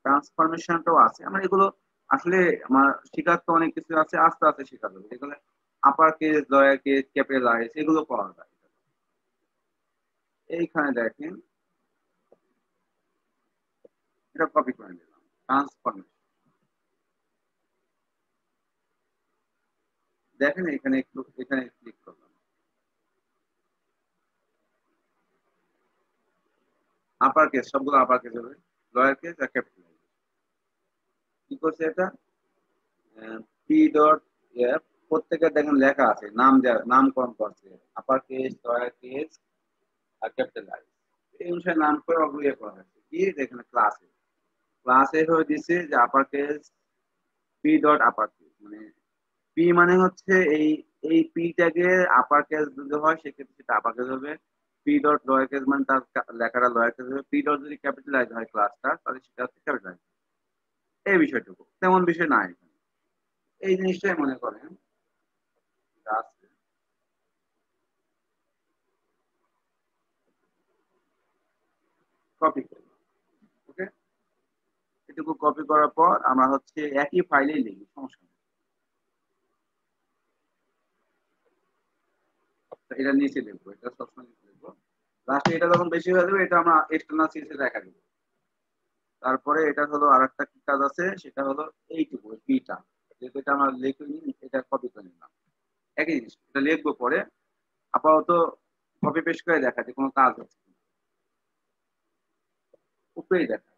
S2: ট্রান্সফরমেশনটাও আছে। আমরা এগুলো আসলে আমার শেখার তো অনেক কিছু আছে, আস্তে আস্তে শেখা যাবে। যেগুলো upper case, lower case, capitalise এগুলো করা যায়। এইখানে দেখেন এটা কপি করে নিলাম, ট্রান্সফরমেশন। দেখেন এখানে একটু, এখানে ক্লিক করলাম, আপার কেস সবগুলো আপার কেস হবে, লয়ার কেস আর ক্যাপিটালাইজ। কি করছে এটা, পি ডট এফ, প্রত্যেকের দেখেন লেখা আছে, নামকরণ করছে, আপার কেস, লয়ার কেস আর ক্যাপিটালাইজ, এই অনুসারে নাম করে অগ্রহী করা হয়েছে। কি দেখেন ক্লাসে, ক্লাসে হয়ে দিছে যে upper case P dot upper case, মানে পি মানে হচ্ছে এই পি ট্যাগে আপার কেস যদি হয় সেক্ষেত্রে সেটা আপার কেস হবে, পি ডট লয়ার কেস মানে তার লেখাটা লয়ার কেস হবে, পি ডট যদি ক্যাপিটালাইজ হয় ক্লাসটা তাহলে সেটা হচ্ছে ক্যাপিটালাইজ। এই বিষয়টুকু তেমন বিষয় নাই, এই জিনিসটাই মনে করেন আছে। কপি করলাম, ওকে। এটুকু কপি করার পর আমরা হচ্ছে একই ফাইলেই লিখি, সমস্যা নেই। এটা নিচে লিখবো, এটা সবসময় নিচে লিখবো। লাস্টে এটা যখন বেশি হয়ে যাবে এটা আমরা এক্সটার্নাল সিরিজে দেখা দেবো। তারপরে এটা হলো আরেকটা কি কাজ আছে, সেটা হলো এইটুকু পিটা, যেহেতু এটা আমরা লিখিনি এটা কপি করে নিলাম। একই জিনিস এটা লিখবো, পরে আপাতত কপি পেস্ট করে দেখা যে কোনো কাজ হচ্ছে উপরেই দেখা।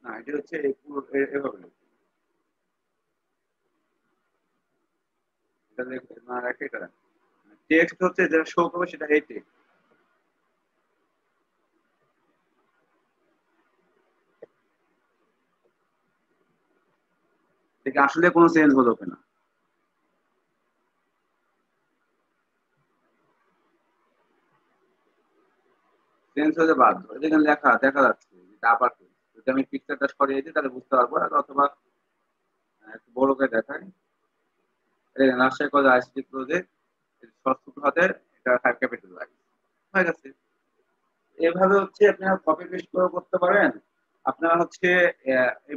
S2: না এটা হচ্ছে পুরো এভাবে এটা না রেখে এটা টেক্সট হচ্ছে যেটা শো করবে সেটা এই টেক্সট। দেখে আসলে কোনো চেঞ্জ হলো কিনা, চেঞ্জ হতে বাধ্য। এখানে লেখা দেখা যাচ্ছে আপার কেস, যদি আমি পিকচারটা সরিয়ে দিই তাহলে বুঝতে পারবো, অথবা একটু বড় করে দেখাই, রাজশাহী কলেজ আইসিটি প্রজেক্ট হাতের এটা 5 ক্যাপিটাল হয়ে গেছে। এভাবে হচ্ছে আপনারা কপি পেস্ট করে করতে পারেন। আপনারা হচ্ছে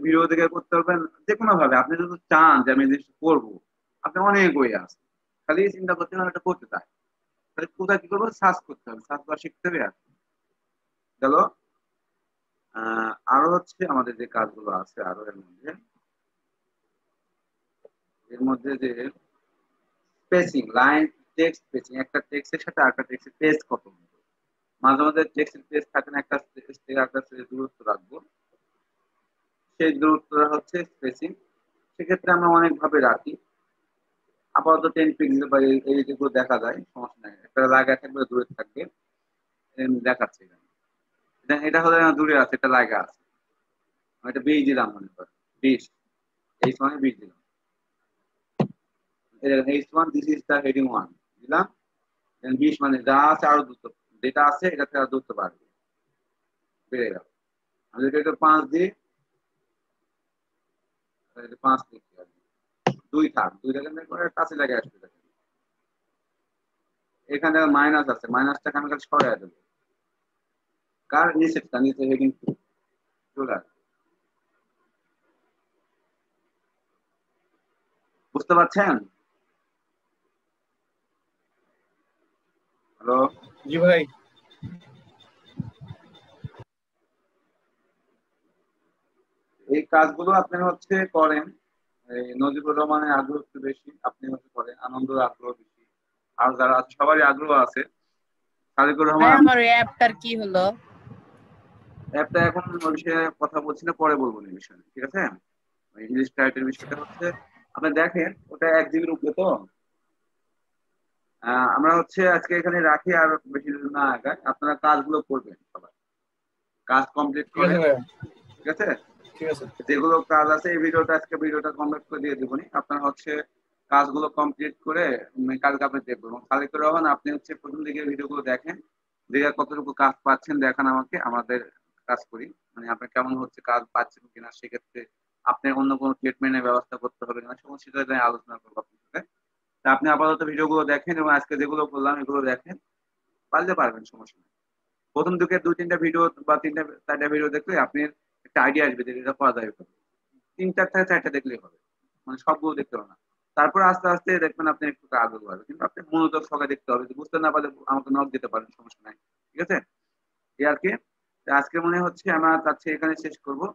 S2: ভিডিও দেখে করতে পারবেন, যে কোনো ভাবে আপনি যদি চান যে আমি জিনিসটা করবো, আপনি অনেক ওয়ে আছে, খালি চিন্তা করতে হবে এটা করতে চাই, তাহলে কোথায় কি করবো, সার্চ করতে হবে, সার্চ করা শিখতে হবে। আর গেল আরো হচ্ছে আমাদের যে কাজগুলো আছে আরো এর মধ্যে যে স্পেসিং, লাইন টেক্সট স্পেসিং, একটা টেক্সটের সাথে আরেকটা টেক্সটের স্পেস কত, মাঝে মাঝে টেক্সটের স্পেস থাকে না, একটা স্পেস থেকে আরেকটা স্পেস দূরত্ব রাখবো, সেই দূরত্বটা হচ্ছে স্পেসিং। সেক্ষেত্রে আমরা অনেক ভাবে রাখি, আপাতত 10 পিক্সেল বা এইটুকু দেখা যায়, সমস্যা নাই। একটা লাগা থাকবে দূরে থাকবে, দেখাচ্ছে এটা হলে দূরে আছে, এটা লাগা আছে, এটা 20 দিলাম মনে করেন, 20 এই সময় 20 দিলাম, H1 this is the heading 1 দিলাম, 20 মানে যা আছে আরো দ্রুত, যেটা আছে এটা থেকে আরো দ্রুত বাড়বে, বেড়ে গেল। আমি যদি এটা 5 দিই, 5 দিই 2 থাক, 2 করে কাছে লাগে আসবে। এখানে মাইনাস আছে, মাইনাসটাকে আমি কাছে সরাই দেবো, কার নিচেরটা, নিচে হেডিং চলে আসবে। বুঝতে পারছেন? হ্যালো,
S4: জি ভাই।
S2: এই কাজগুলো আপনি হচ্ছে করেন, নজিবুর রহমানের আগ্রহ একটু বেশি, আপনি হচ্ছে করেন, আনন্দের আগ্রহ বেশি, আর যারা আছে সবারই আগ্রহ আছে। সাদিকুর
S3: ভাই
S2: রহমান
S3: আমার অ্যাপটার কি হলো?
S2: অ্যাপটা এখন ওই বিষয়ে কথা বলছি না, পরে বলবো এই বিষয়ে, ঠিক আছে? ইংলিশ টাইটের বিষয়টা হচ্ছে আপনি দেখেন ওটা 1 জিবির উপরে তো। আমরা হচ্ছে আজকে এখানে রাখি, আর বেশি দিন না আগায়, আপনারা কাজগুলো করবেন, সবাই কাজ কমপ্লিট
S4: ঠিক আছে
S2: করেন,
S4: ভাইয়া,
S2: ঠিক আছে?
S4: ঠিক আছে।
S2: যেগুলো কাজ আছে এই ভিডিওটা আজকে ভিডিওটা কমপ্লিট করে দিয়ে দেবনি, আপনারা হচ্ছে কাজগুলো কমপ্লিট করে কালকে আপনি দেখবেন। এবং সাদিকুর রহমান আপনি হচ্ছে প্রথম দিকে ভিডিওগুলো দেখেন, দেখে কতটুকু কাজ পাচ্ছেন দেখান আমাকে, আমাদের কাজ করি, মানে আপনি কেমন হচ্ছে কাজ পাচ্ছেন কিনা, সেক্ষেত্রে আপনি অন্য কোনো ট্রিটমেন্টের ব্যবস্থা করতে হবে কিনা সমস্ত সেটা নিয়ে আলোচনা করবো আপনার সাথে। তা আপনি আপাতত ভিডিওগুলো দেখেন এবং আজকে যেগুলো বললাম এগুলো দেখেন, পারলে পারবেন, সমস্যা নেই। প্রথম দিকে 2-3টা ভিডিও বা 3-4টা ভিডিও দেখলে আপনি একটা আইডিয়া আসবে যে এটা করা যাবে। 3-4 থেকে 4টা দেখলেই হবে, মানে সবগুলো দেখতে হবে না। তারপর আস্তে আস্তে দেখবেন আপনি একটু আগ্রহ হবে, কিন্তু আপনি মনোযোগ সহকারে দেখতে হবে। বুঝতে না পারলে আমাকে নক দিতে পারেন, সমস্যা নাই, ঠিক আছে? এই আর কি। আজকে মনে হচ্ছে আমরা তার চেয়ে এখানে শেষ করবো।